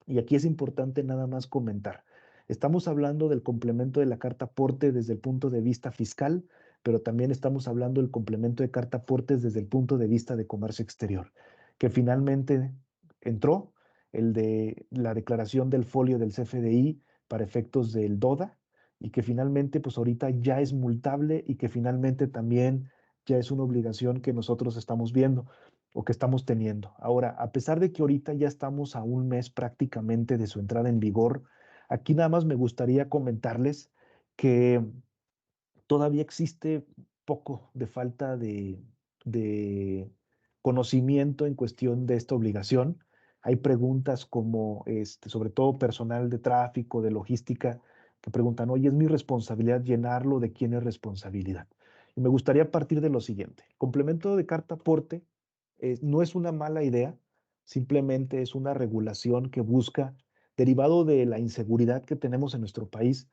Y aquí es importante nada más comentar. Estamos hablando del complemento de la carta aporte desde el punto de vista fiscal, pero también estamos hablando del complemento de carta aportes desde el punto de vista de comercio exterior, que finalmente entró el de la declaración del folio del CFDI para efectos del DODA, y que finalmente pues ahorita ya es multable y que finalmente también ya es una obligación que nosotros estamos viendo o que estamos teniendo. Ahora, a pesar de que ahorita ya estamos a un mes prácticamente de su entrada en vigor, aquí nada más me gustaría comentarles que todavía existe poco de falta de conocimiento en cuestión de esta obligación. Hay preguntas como, sobre todo personal de tráfico, de logística, que preguntan, oye, ¿es mi responsabilidad llenarlo? ¿De quién es responsabilidad? Y me gustaría partir de lo siguiente. Complemento de carta aporte no es una mala idea, simplemente es una regulación que busca, derivado de la inseguridad que tenemos en nuestro país,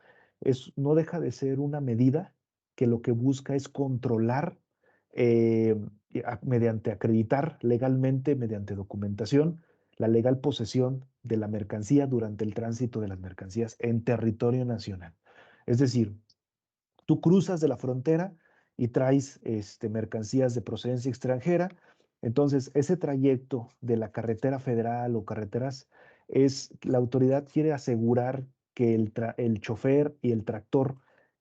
no deja de ser una medida que lo que busca es controlar mediante acreditar legalmente, mediante documentación, la legal posesión de la mercancía durante el tránsito de las mercancías en territorio nacional. Es decir, tú cruzas de la frontera y traes mercancías de procedencia extranjera. Entonces, ese trayecto de la carretera federal o carreteras la autoridad quiere asegurar que el chofer y el tractor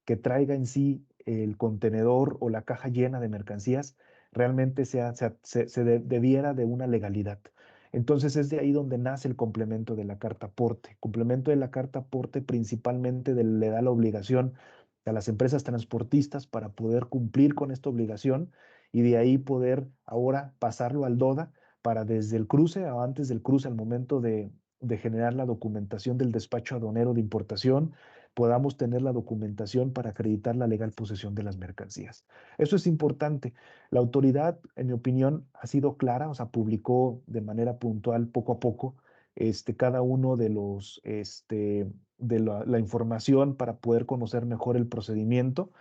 que traiga en sí el contenedor o la caja llena de mercancías realmente debiera de una legalidad. Entonces es de ahí donde nace el complemento de la carta aporte. Complemento de la carta aporte principalmente le da la obligación a las empresas transportistas para poder cumplir con esta obligación y de ahí poder ahora pasarlo al DODA para desde el cruce o antes del cruce, al momento de generar la documentación del despacho aduanero de importación, podamos tener la documentación para acreditar la legal posesión de las mercancías. Eso es importante. La autoridad, en mi opinión, ha sido clara, o sea, publicó de manera puntual, poco a poco, cada uno de la información para poder conocer mejor el procedimiento.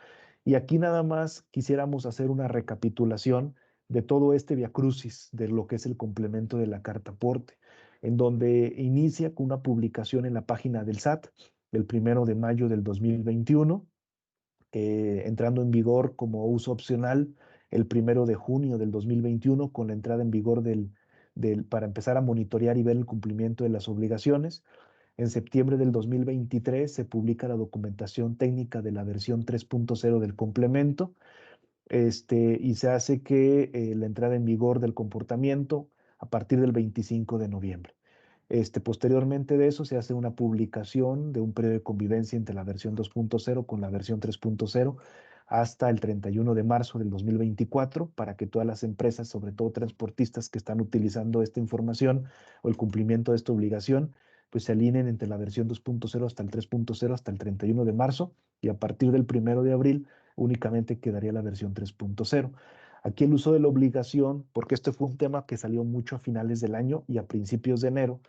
Y aquí nada más quisiéramos hacer una recapitulación de todo este viacrucis de lo que es el complemento de la carta aporte, en donde inicia con una publicación en la página del SAT el 1 de mayo del 2021, entrando en vigor como uso opcional el 1 de junio del 2021 con la entrada en vigor para empezar a monitorear y ver el cumplimiento de las obligaciones. En septiembre del 2023 se publica la documentación técnica de la versión 3.0 del complemento, y se hace que la entrada en vigor del comportamiento a partir del 25 de noviembre. Posteriormente de eso se hace una publicación de un periodo de convivencia entre la versión 2.0 con la versión 3.0 hasta el 31 de marzo del 2024 para que todas las empresas, sobre todo transportistas que están utilizando esta información o el cumplimiento de esta obligación, pues se alineen entre la versión 2.0 hasta el 3.0 hasta el 31 de marzo y a partir del 1 de abril únicamente quedaría la versión 3.0. Aquí el uso de la obligación, porque este fue un tema que salió mucho a finales del año y a principios de enero,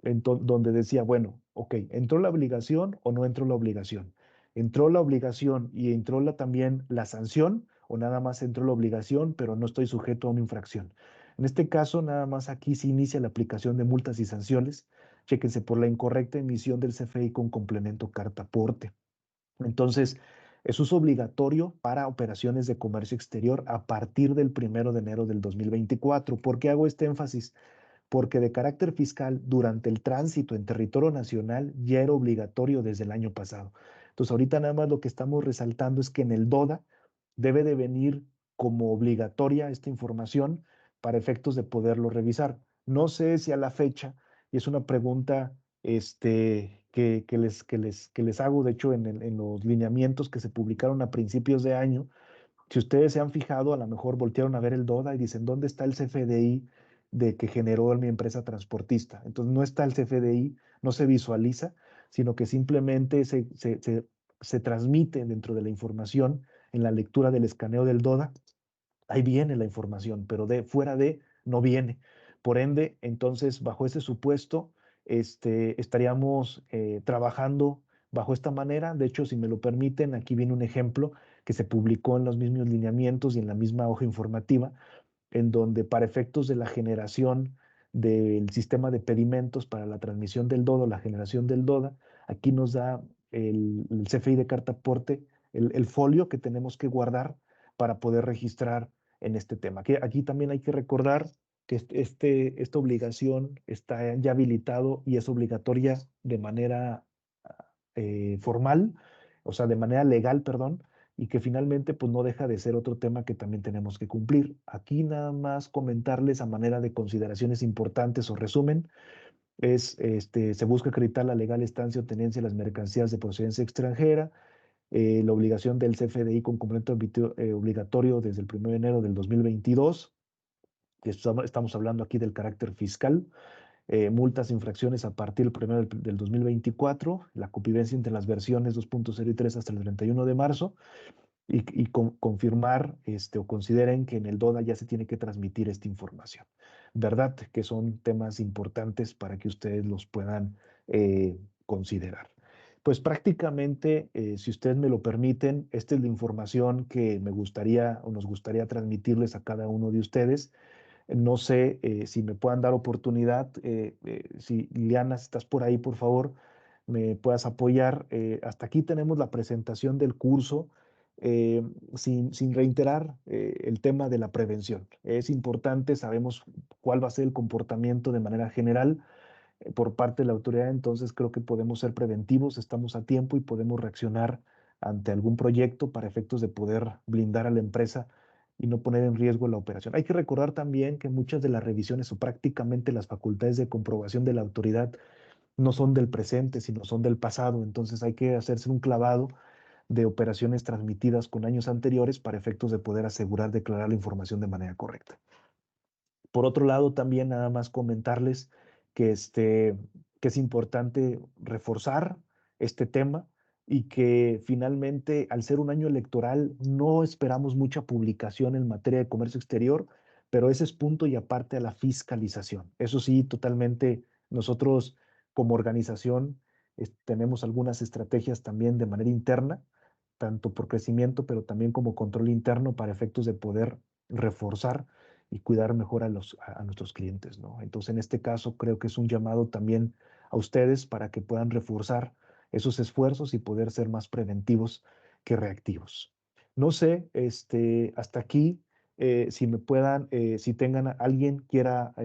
donde decía, bueno, ok, ¿entró la obligación o no entró la obligación? ¿Entró la obligación y entró también la sanción o nada más entró la obligación pero no estoy sujeto a una infracción? En este caso, nada más aquí se inicia la aplicación de multas y sanciones. Chéquense por la incorrecta emisión del CFDI con complemento carta aporte. Entonces, es uso obligatorio para operaciones de comercio exterior a partir del 1 de enero del 2024. ¿Por qué hago este énfasis? Porque de carácter fiscal, durante el tránsito en territorio nacional ya era obligatorio desde el año pasado. Entonces, ahorita nada más lo que estamos resaltando es que en el DODA debe de venir como obligatoria esta información para efectos de poderlo revisar. No sé si a la fecha, y es una pregunta que les hago, de hecho, en los lineamientos que se publicaron a principios de año, si ustedes se han fijado, a lo mejor voltearon a ver el DODA y dicen, ¿dónde está el CFDI de que generó mi empresa transportista? Entonces no está el CFDI, no se visualiza, sino que simplemente se transmite dentro de la información en la lectura del escaneo del DODA. Ahí viene la información, pero fuera de no viene. Por ende, entonces, bajo ese supuesto, estaríamos trabajando bajo esta manera. De hecho, si me lo permiten, aquí viene un ejemplo que se publicó en los mismos lineamientos y en la misma hoja informativa, en donde para efectos de la generación del sistema de pedimentos para la transmisión del DODA, la generación del DODA, aquí nos da el CFI de carta aporte, el folio que tenemos que guardar para poder registrar en este tema. Aquí también hay que recordar que esta obligación está ya habilitado y es obligatoria de manera formal o sea, de manera legal, perdón, y que finalmente pues no deja de ser otro tema que también tenemos que cumplir. Aquí nada más comentarles a manera de consideraciones importantes o resumen, se busca acreditar la legal estancia o tenencia de las mercancías de procedencia extranjera, la obligación del CFDI con complemento obligatorio desde el 1 de enero del 2022. Estamos hablando aquí del carácter fiscal, multas, infracciones a partir del 1 del 2024, la convivencia entre las versiones 2.0 y 3 hasta el 31 de marzo, y confirmar o consideren que en el DODA ya se tiene que transmitir esta información. ¿Verdad? Que son temas importantes para que ustedes los puedan considerar. Pues prácticamente, si ustedes me lo permiten, esta es la información que me gustaría o nos gustaría transmitirles a cada uno de ustedes. No sé si me puedan dar oportunidad, si Liliana, si estás por ahí, por favor, me puedas apoyar. Hasta aquí tenemos la presentación del curso, sin reiterar el tema de la prevención. Es importante, sabemos cuál va a ser el comportamiento de manera general por parte de la autoridad, entonces creo que podemos ser preventivos, estamos a tiempo y podemos reaccionar ante algún proyecto para efectos de poder blindar a la empresa y no poner en riesgo la operación. Hay que recordar también que muchas de las revisiones o prácticamente las facultades de comprobación de la autoridad no son del presente, sino son del pasado. Entonces hay que hacerse un clavado de operaciones transmitidas con años anteriores para efectos de poder asegurar declarar la información de manera correcta. Por otro lado, también nada más comentarles que, que es importante reforzar este tema y que finalmente, al ser un año electoral, no esperamos mucha publicación en materia de comercio exterior, pero ese es punto y aparte a la fiscalización. Eso sí, totalmente nosotros como organización tenemos algunas estrategias también de manera interna, tanto por crecimiento, pero también como control interno para efectos de poder reforzar y cuidar mejor a nuestros clientes, ¿no? Entonces, en este caso, creo que es un llamado también a ustedes para que puedan reforzar esos esfuerzos y poder ser más preventivos que reactivos. No sé, hasta aquí, si me puedan, si tengan alguien quiera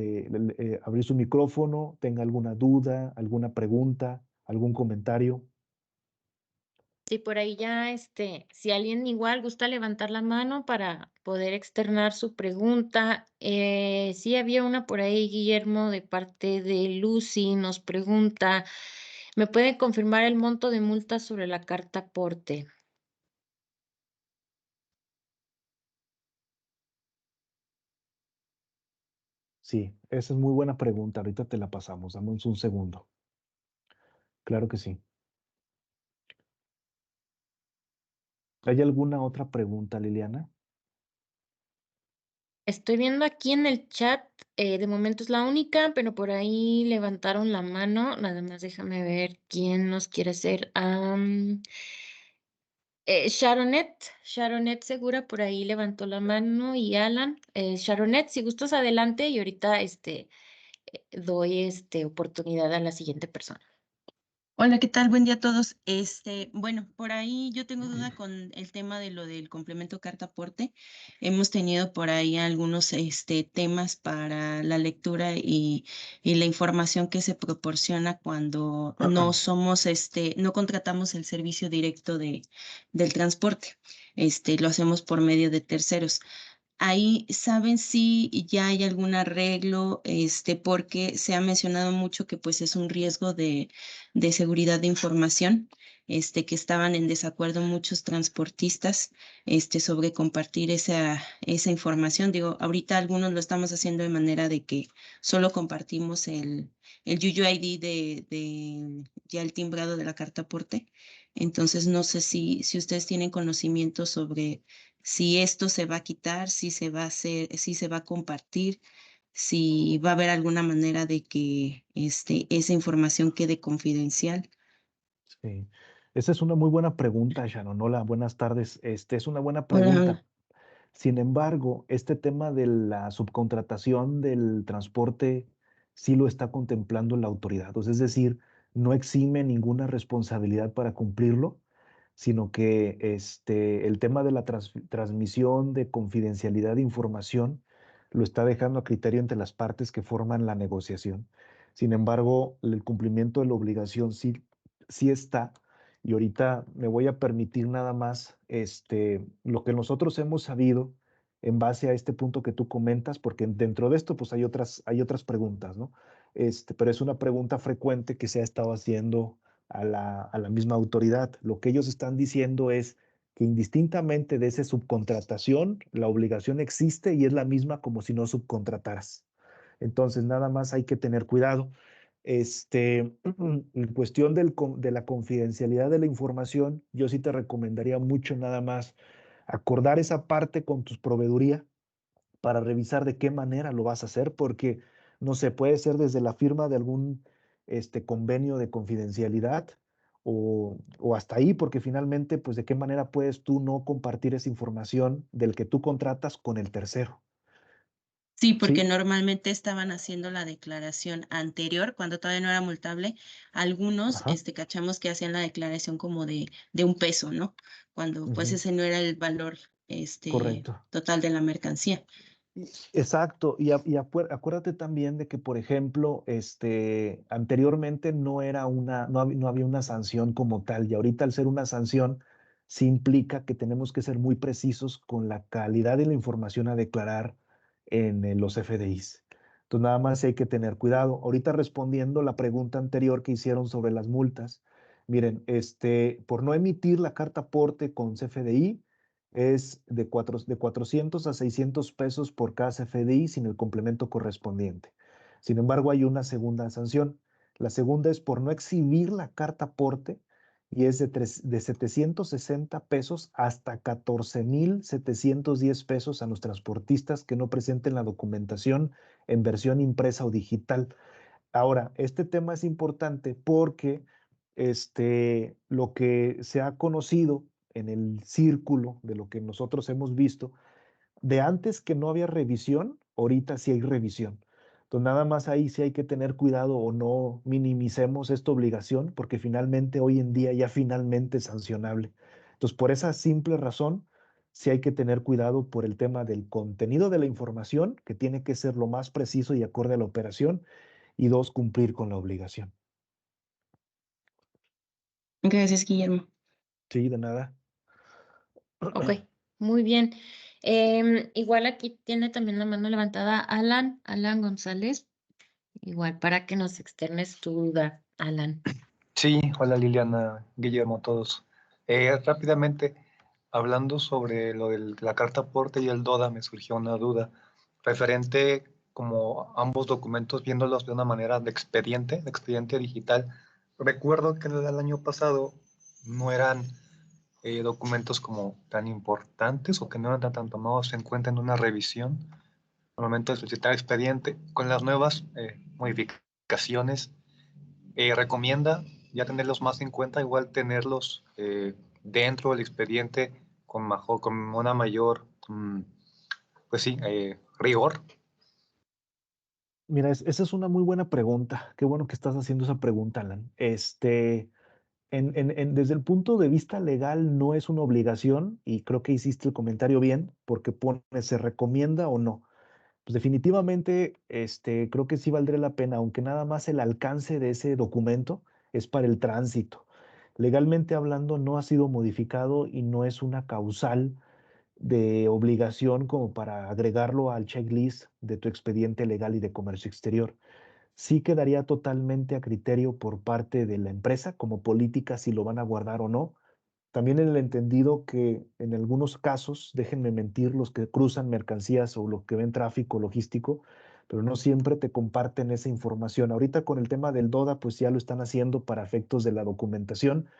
abrir su micrófono, tenga alguna duda, alguna pregunta, algún comentario. Sí, por ahí ya, si alguien igual gusta levantar la mano para poder externar su pregunta. Sí, había una por ahí, Guillermo, de parte de Lucy, nos pregunta, ¿me puede confirmar el monto de multa sobre la carta aporte? Sí, esa es muy buena pregunta. Ahorita te la pasamos. Dame un segundo. Claro que sí. ¿Hay alguna otra pregunta, Liliana? Estoy viendo aquí en el chat, de momento es la única, pero por ahí levantaron la mano. Nada más déjame ver quién nos quiere hacer. Sharonet Segura por ahí levantó la mano y Alan. Sharonet, si gustas adelante y ahorita doy oportunidad a la siguiente persona. Hola, ¿qué tal? Buen día a todos. Bueno, por ahí yo tengo duda con el tema de lo del complemento carta aporte. Hemos tenido por ahí algunos temas para la lectura y la información que se proporciona cuando no somos, no contratamos el servicio directo del transporte. Lo hacemos por medio de terceros. Ahí saben si ya hay algún arreglo, porque se ha mencionado mucho que pues es un riesgo de seguridad de información, que estaban en desacuerdo muchos transportistas, sobre compartir esa información. Digo, ahorita algunos lo estamos haciendo de manera de que solo compartimos el UUID de ya el timbrado de la carta aporte. Entonces, no sé si ustedes tienen conocimiento sobre si esto se va a quitar, si se va a hacer, si se va a compartir, si va a haber alguna manera de que esa información quede confidencial. Sí. Esa es una muy buena pregunta, Sharon. Hola, buenas tardes. Es una buena Hola. pregunta. Sin embargo, este tema de la subcontratación del transporte sí lo está contemplando la autoridad. Entonces, es decir, no exime ninguna responsabilidad para cumplirlo, sino que el tema de la transmisión de confidencialidad de información lo está dejando a criterio entre las partes que forman la negociación. Sin embargo, el cumplimiento de la obligación sí está, Y ahorita me voy a permitir nada más lo que nosotros hemos sabido en base a este punto que tú comentas, porque dentro de esto pues hay otras preguntas, ¿no? Pero es una pregunta frecuente que se ha estado haciendo a la misma autoridad. Lo que ellos están diciendo es que indistintamente de esa subcontratación, la obligación existe y es la misma como si no subcontrataras. Entonces, nada más hay que tener cuidado. En cuestión de la confidencialidad de la información, yo sí te recomendaría mucho nada más acordar esa parte con tus proveeduría para revisar de qué manera lo vas a hacer, porque no sé, puede ser desde la firma de algún convenio de confidencialidad o hasta ahí, porque finalmente, pues de qué manera puedes tú no compartir esa información del que tú contratas con el tercero. Sí, porque ¿Sí? normalmente estaban haciendo la declaración anterior, cuando todavía no era multable. Algunos, Ajá. cachamos que hacían la declaración como de 1 peso, ¿no? Cuando pues Ujú. ese no era el valor, Correcto. total de la mercancía. Exacto, acuérdate también de que, por ejemplo, anteriormente no había una sanción como tal, y ahorita al ser una sanción, sí implica que tenemos que ser muy precisos con la calidad de la información a declarar en los FDIs. Entonces, nada más hay que tener cuidado. Ahorita respondiendo la pregunta anterior que hicieron sobre las multas, miren, por no emitir la carta aporte con CFDI, es de 400 a 600 pesos por cada CFDI sin el complemento correspondiente. Sin embargo, hay una segunda sanción. La segunda es por no exhibir la carta aporte y es de 760 pesos hasta 14,710 pesos a los transportistas que no presenten la documentación en versión impresa o digital. Ahora, este tema es importante porque lo que se ha conocido en el círculo de lo que nosotros hemos visto, de antes que no había revisión, ahorita sí hay revisión. Entonces, nada más ahí sí hay que tener cuidado o no minimicemos esta obligación, porque finalmente hoy en día ya finalmente es sancionable. Entonces, por esa simple razón, sí hay que tener cuidado por el tema del contenido de la información, que tiene que ser lo más preciso y acorde a la operación, y dos, cumplir con la obligación. Gracias, Guillermo. Sí, de nada. Ok, muy bien. Igual aquí tiene también la mano levantada Alan González, igual para que nos externes tu duda, Alan. Sí, hola Liliana, Guillermo, todos. Rápidamente, hablando sobre lo de la carta aporte y el DODA, me surgió una duda referente como ambos documentos, viéndolos de una manera de expediente digital. Recuerdo que el año pasado no eran documentos como tan importantes o que no eran tan tomados en cuenta en una revisión al momento de solicitar expediente. Con las nuevas modificaciones, recomienda ya tenerlos más en cuenta, igual tenerlos dentro del expediente con una mayor, pues sí, rigor. Mira, esa es una muy buena pregunta. Qué bueno que estás haciendo esa pregunta, Alan. Desde el punto de vista legal no es una obligación y creo que hiciste el comentario bien porque pone se recomienda o no. Pues definitivamente, creo que sí valdría la pena, aunque nada más el alcance de ese documento es para el tránsito. Legalmente hablando, no ha sido modificado y no es una causal de obligación como para agregarlo al checklist de tu expediente legal y de comercio exterior. Sí quedaría totalmente a criterio por parte de la empresa como política si lo van a guardar o no. También en el entendido que en algunos casos, déjenme mentir, los que cruzan mercancías o los que ven tráfico logístico, pero no siempre te comparten esa información. Ahorita con el tema del DODA, pues ya lo están haciendo para efectos de la documentación,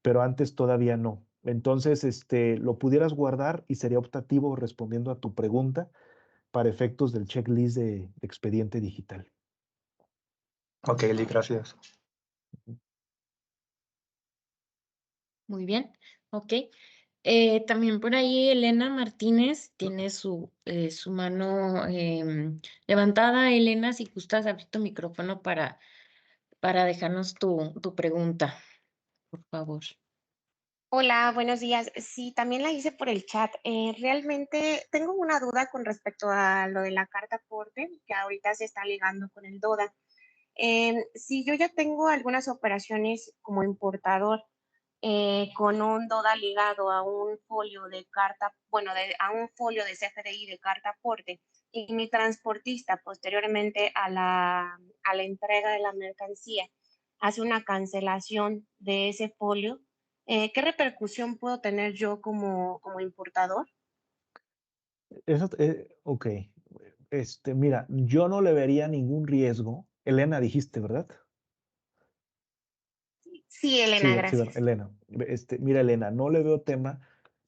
pero antes todavía no. Entonces, lo pudieras guardar y sería optativo respondiendo a tu pregunta para efectos del checklist de expediente digital. Ok, Eli, gracias. Muy bien, ok. También por ahí Elena Martínez tiene su mano levantada. Elena, si gustas abrir tu micrófono para dejarnos tu pregunta, por favor. Hola, buenos días. Sí, también la hice por el chat. Realmente tengo una duda con respecto a lo de la carta aporte, que ahorita se está ligando con el DODA. Si yo ya tengo algunas operaciones como importador, con un DODA ligado a un folio de carta, bueno, a un folio de CFDI de carta aporte, y mi transportista posteriormente a la entrega de la mercancía hace una cancelación de ese folio, ¿qué repercusión puedo tener yo como importador? Eso, ok. Mira, yo no le vería ningún riesgo. Elena, dijiste, ¿verdad? Sí, Elena, Sí, gracias. Elena. Mira, Elena, no le veo tema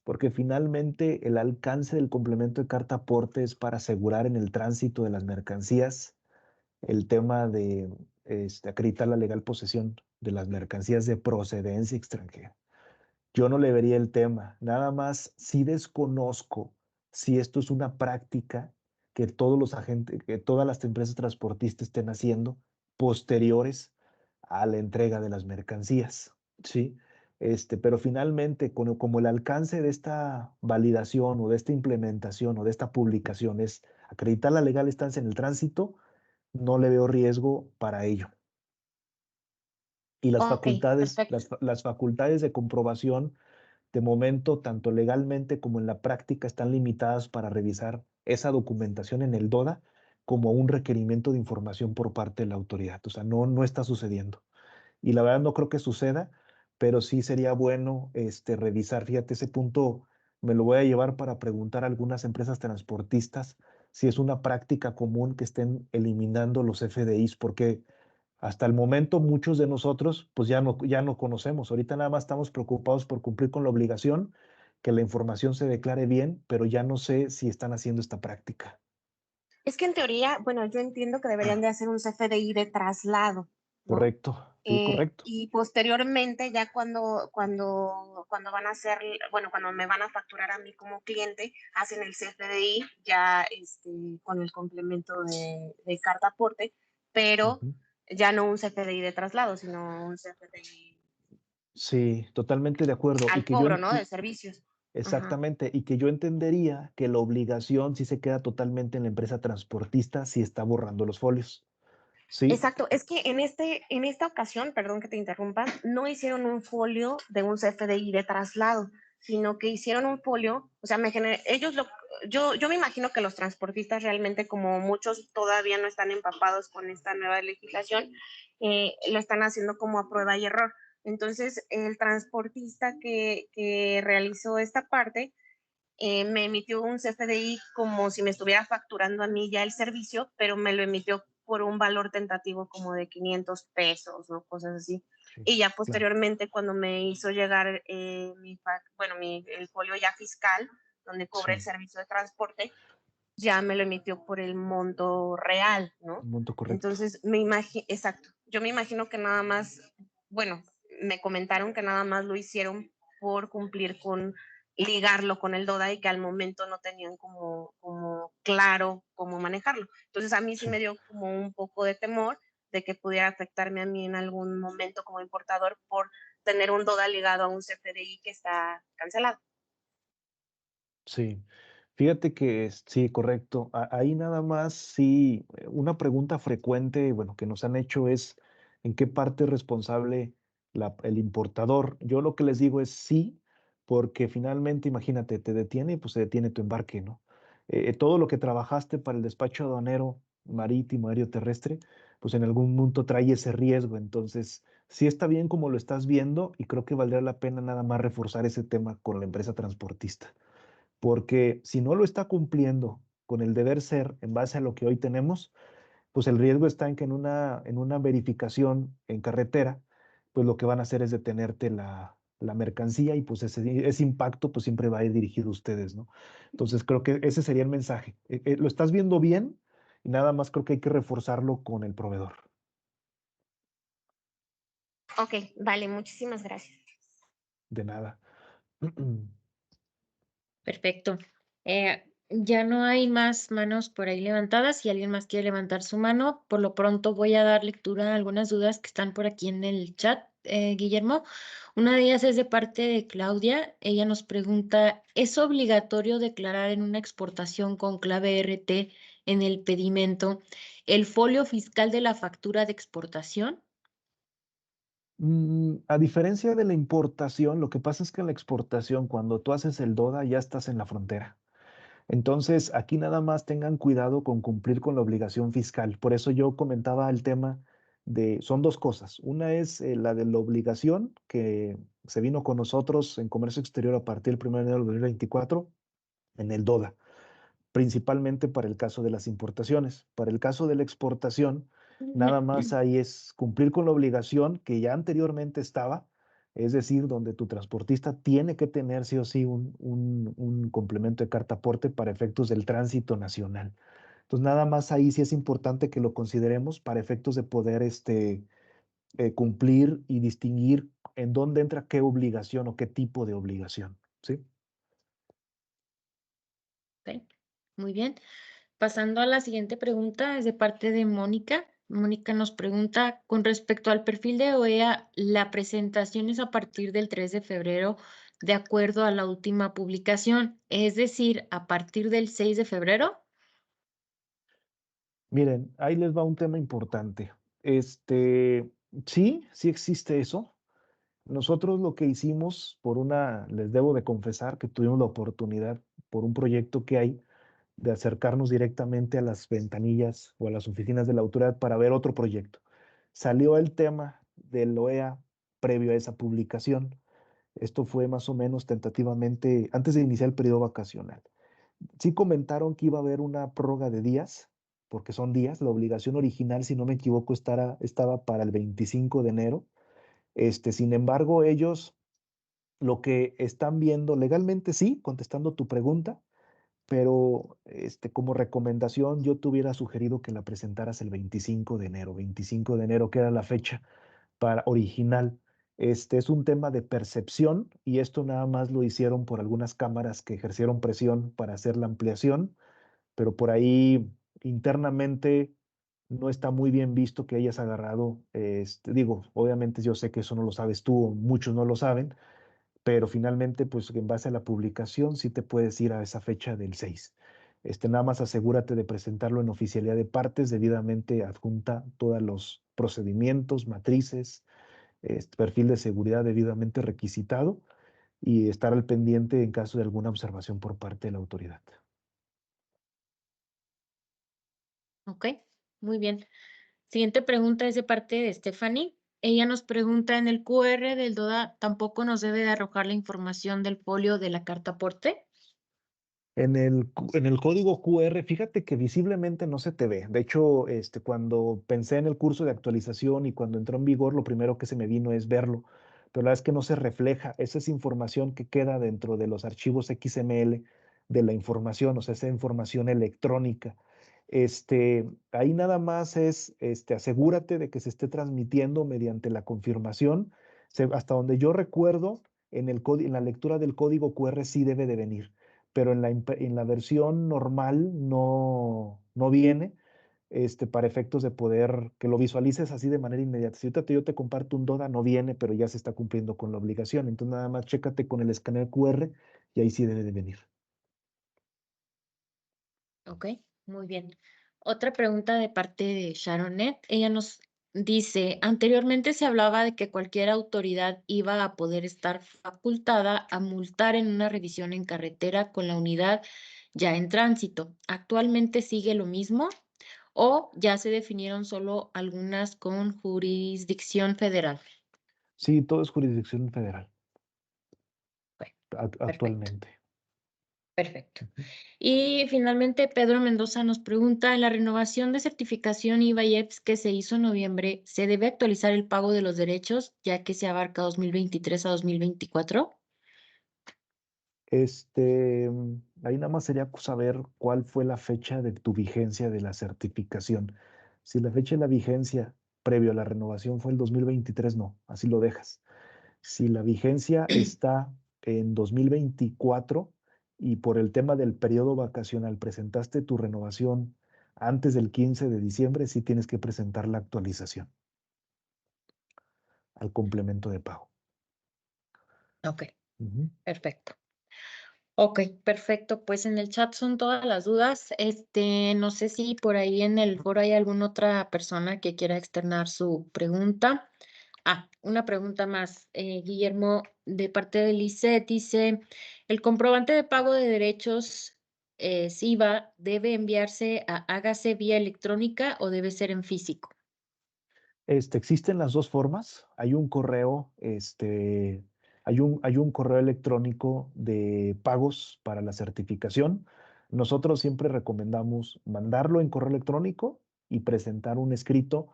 porque finalmente el alcance del complemento de carta aporte es para asegurar en el tránsito de las mercancías el tema de acreditar la legal posesión de las mercancías de procedencia extranjera. Yo no le vería el tema, nada más si desconozco si esto es una práctica que todos los agentes, que todas las empresas transportistas estén haciendo posteriores a la entrega de las mercancías, ¿sí? Pero finalmente, como el alcance de esta validación o de esta implementación o de esta publicación es acreditar la legal estancia en el tránsito, no le veo riesgo para ello. Y las Ok, facultades, perfecto. las facultades de comprobación, de momento, tanto legalmente como en la práctica, están limitadas para revisar esa documentación en el DODA como un requerimiento de información por parte de la autoridad. O sea, no está sucediendo. Y la verdad no creo que suceda, pero sí sería bueno revisar. Fíjate, ese punto me lo voy a llevar para preguntar a algunas empresas transportistas si es una práctica común que estén eliminando los FDIs, porque hasta el momento muchos de nosotros pues ya no conocemos. Ahorita nada más estamos preocupados por cumplir con la obligación, que la información se declare bien, pero ya no sé si están haciendo esta práctica. Es que en teoría, bueno, yo entiendo que deberían de hacer un CFDI de traslado, ¿no? Correcto, sí, correcto. Y posteriormente, ya cuando van a hacer, bueno, cuando me van a facturar a mí como cliente, hacen el CFDI ya con el complemento de carta aporte, pero Ujú. ya no un CFDI de traslado, sino un CFDI Sí, totalmente de acuerdo. Y al que yo, cobro, ¿no? De servicios. Ajá. exactamente, y que yo entendería que la obligación sí se queda totalmente en la empresa transportista si está borrando los folios. Sí, Exacto, es que en esta ocasión, perdón que te interrumpa, no hicieron un folio de un CFDI de traslado, sino que hicieron un folio, o sea, yo me imagino que los transportistas realmente, como muchos todavía no están empapados con esta nueva legislación, lo están haciendo como a prueba y error. Entonces, el transportista que realizó esta parte me emitió un CFDI como si me estuviera facturando a mí ya el servicio, pero me lo emitió por un valor tentativo como de 500 pesos, ¿no? Cosas así. sí, Y ya claro. posteriormente, cuando me hizo llegar el folio ya fiscal, donde cobra el Sí, servicio de transporte, ya me lo emitió por el monto real, ¿no? un monto correcto. Entonces, exacto, yo me imagino que nada más, bueno, me comentaron que nada más lo hicieron por cumplir con ligarlo con el DODA y que al momento no tenían como claro cómo manejarlo. Entonces, a mí sí me Sí. dio como un poco de temor de que pudiera afectarme a mí en algún momento como importador por tener un DODA ligado a un CFDI que está cancelado. Sí, fíjate que sí, correcto. Ahí nada más, sí, una pregunta frecuente, bueno, que nos han hecho es, ¿en qué parte es responsable el importador? Yo lo que les digo es sí, porque finalmente, imagínate, te detiene y pues se detiene tu embarque, ¿no? Todo lo que trabajaste para el despacho aduanero marítimo, aéreo, terrestre, pues en algún punto trae ese riesgo. Entonces, sí está bien como lo estás viendo y creo que valdría la pena nada más reforzar ese tema con la empresa transportista, porque si no lo está cumpliendo con el deber ser en base a lo que hoy tenemos, pues el riesgo está en que en una verificación en carretera, pues lo que van a hacer es detenerte la mercancía y pues ese impacto pues siempre va a ir dirigido a ustedes, ¿no? Entonces creo que ese sería el mensaje. Lo estás viendo bien y nada más creo que hay que reforzarlo con el proveedor. Ok, vale, muchísimas gracias. De nada. Perfecto. Ya no hay más manos por ahí levantadas. Si alguien más quiere levantar su mano, por lo pronto voy a dar lectura a algunas dudas que están por aquí en el chat, Guillermo. Una de ellas es de parte de Claudia. Ella nos pregunta, ¿es obligatorio declarar en una exportación con clave RT en el pedimento el folio fiscal de la factura de exportación? A diferencia de la importación, lo que pasa es que en la exportación, cuando tú haces el DODA, ya estás en la frontera. Entonces, aquí nada más tengan cuidado con cumplir con la obligación fiscal. Por eso yo comentaba el tema son dos cosas. Una es la de la obligación que se vino con nosotros en comercio exterior a partir del 1 de enero de 2024 en el DODA, principalmente para el caso de las importaciones. Para el caso de la exportación, nada más ahí es cumplir con la obligación que ya anteriormente estaba, es decir, donde tu transportista tiene que tener sí o sí un complemento de carta aporte para efectos del tránsito nacional. Entonces, nada más ahí sí es importante que lo consideremos para efectos de poder cumplir y distinguir en dónde entra qué obligación o qué tipo de obligación, ¿sí? Ok, muy bien. Pasando a la siguiente pregunta, es de parte de Mónica. Mónica nos pregunta, con respecto al perfil de OEA, la presentación es a partir del 3 de febrero, de acuerdo a la última publicación, es decir, a partir del 6 de febrero. Miren, ahí les va un tema importante. Sí existe eso. Nosotros lo que hicimos les debo de confesar que tuvimos la oportunidad por un proyecto que hay de acercarnos directamente a las ventanillas o a las oficinas de la autoridad para ver otro proyecto. Salió el tema del OEA previo a esa publicación. Esto fue más o menos tentativamente antes de iniciar el periodo vacacional. Sí comentaron que iba a haber una prórroga de días, porque son días. La obligación original, si no me equivoco, estaba para el 25 de enero. Sin embargo, ellos lo que están viendo legalmente, sí, contestando tu pregunta, pero como recomendación yo te hubiera sugerido que la presentaras el 25 de enero, que era la fecha original. Es un tema de percepción y esto nada más lo hicieron por algunas cámaras que ejercieron presión para hacer la ampliación, pero por ahí internamente no está muy bien visto que hayas agarrado, digo, obviamente yo sé que eso no lo sabes tú, o muchos no lo saben, pero finalmente, pues en base a la publicación, sí te puedes ir a esa fecha del 6. Nada más asegúrate de presentarlo en oficialidad de partes, debidamente adjunta todos los procedimientos, matrices, perfil de seguridad debidamente requisitado y estar al pendiente en caso de alguna observación por parte de la autoridad. Ok, muy bien. Siguiente pregunta es de parte de Stephanie. Ella nos pregunta, en el QR del DODA, ¿tampoco nos debe de arrojar la información del folio de la carta aporte? En el código QR, fíjate que visiblemente no se te ve. De hecho, cuando pensé en el curso de actualización y cuando entró en vigor, lo primero que se me vino es verlo, pero la verdad es que no se refleja. Esa es información que queda dentro de los archivos XML de la información, o sea, esa información electrónica. Ahí nada más es, asegúrate de que se esté transmitiendo mediante la confirmación. Hasta donde yo recuerdo, en la lectura del código QR sí debe de venir, pero en la versión normal no viene, para efectos de poder que lo visualices así de manera inmediata. Si ahorita yo te comparto un DODA, no viene, pero ya se está cumpliendo con la obligación. Entonces nada más chécate con el escáner QR y ahí sí debe de venir. Ok, muy bien. Otra pregunta de parte de Sharonet. Ella nos dice, anteriormente se hablaba de que cualquier autoridad iba a poder estar facultada a multar en una revisión en carretera con la unidad ya en tránsito. ¿Actualmente sigue lo mismo o ya se definieron solo algunas con jurisdicción federal? Sí, todo es jurisdicción federal Ok, perfecto. actualmente. Perfecto. Y finalmente, Pedro Mendoza nos pregunta, en la renovación de certificación IVA y EPS que se hizo en noviembre, ¿se debe actualizar el pago de los derechos, ya que se abarca 2023 a 2024? Ahí nada más sería saber cuál fue la fecha de tu vigencia de la certificación. Si la fecha de la vigencia previo a la renovación fue el 2023, no, así lo dejas. Si la vigencia está en 2024 y por el tema del periodo vacacional presentaste tu renovación antes del 15 de diciembre, sí tienes que presentar la actualización al complemento de pago. Ok, Ujú. perfecto. Ok, perfecto. Pues en el chat son todas las dudas. No sé si por ahí en el foro hay alguna otra persona que quiera externar su pregunta. Una pregunta más, Guillermo, de parte del ICET, dice, ¿el comprobante de pago de derechos SIVA debe enviarse a hágase vía electrónica o debe ser en físico? Existen las dos formas. Hay un correo, hay un correo electrónico de pagos para la certificación. Nosotros siempre recomendamos mandarlo en correo electrónico y presentar un escrito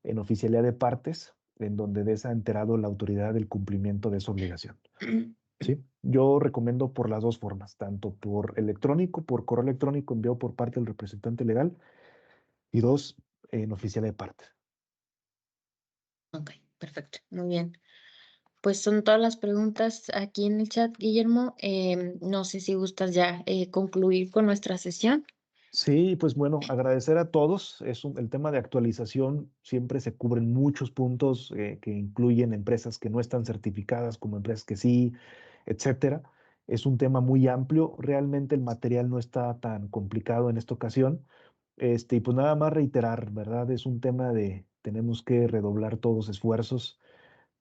en oficialía de partes en donde des a enterado la autoridad del cumplimiento de esa obligación. ¿Sí? Yo recomiendo por las dos formas, tanto por electrónico, por correo electrónico enviado por parte del representante legal y dos, en oficialía de partes. Ok, perfecto, muy bien. Pues son todas las preguntas aquí en el chat, Guillermo. No sé si gustas ya concluir con nuestra sesión. Sí, pues bueno, agradecer a todos. El tema de actualización siempre se cubren muchos puntos que incluyen empresas que no están certificadas como empresas que sí, etcétera. Es un tema muy amplio. Realmente el material no está tan complicado en esta ocasión. Y pues nada más reiterar, ¿verdad? Es un tema de tenemos que redoblar todos esfuerzos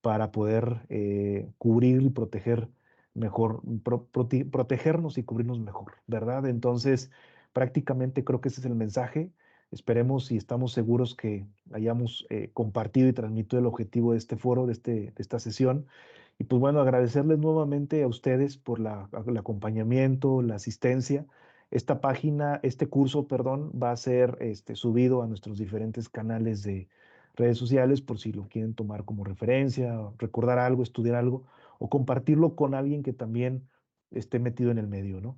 para poder cubrir y proteger mejor, protegernos y cubrirnos mejor, ¿verdad? Entonces, prácticamente creo que ese es el mensaje. Esperemos y estamos seguros que hayamos compartido y transmitido el objetivo de este foro, de esta sesión. Y pues bueno, agradecerles nuevamente a ustedes por el acompañamiento, la asistencia. Esta página, este curso, perdón, va a ser subido a nuestros diferentes canales de redes sociales por si lo quieren tomar como referencia, recordar algo, estudiar algo o compartirlo con alguien que también esté metido en el medio, ¿no?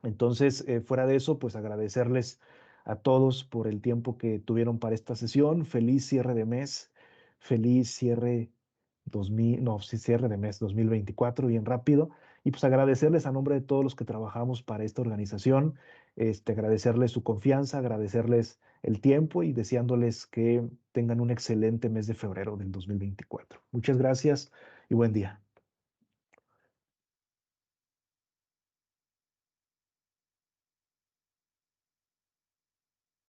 Entonces, fuera de eso, pues agradecerles a todos por el tiempo que tuvieron para esta sesión. Feliz cierre de mes, feliz cierre 2000, no, sí, cierre de mes 2024, bien rápido. Y pues agradecerles a nombre de todos los que trabajamos para esta organización, agradecerles su confianza, agradecerles el tiempo y deseándoles que tengan un excelente mes de febrero del 2024. Muchas gracias y buen día.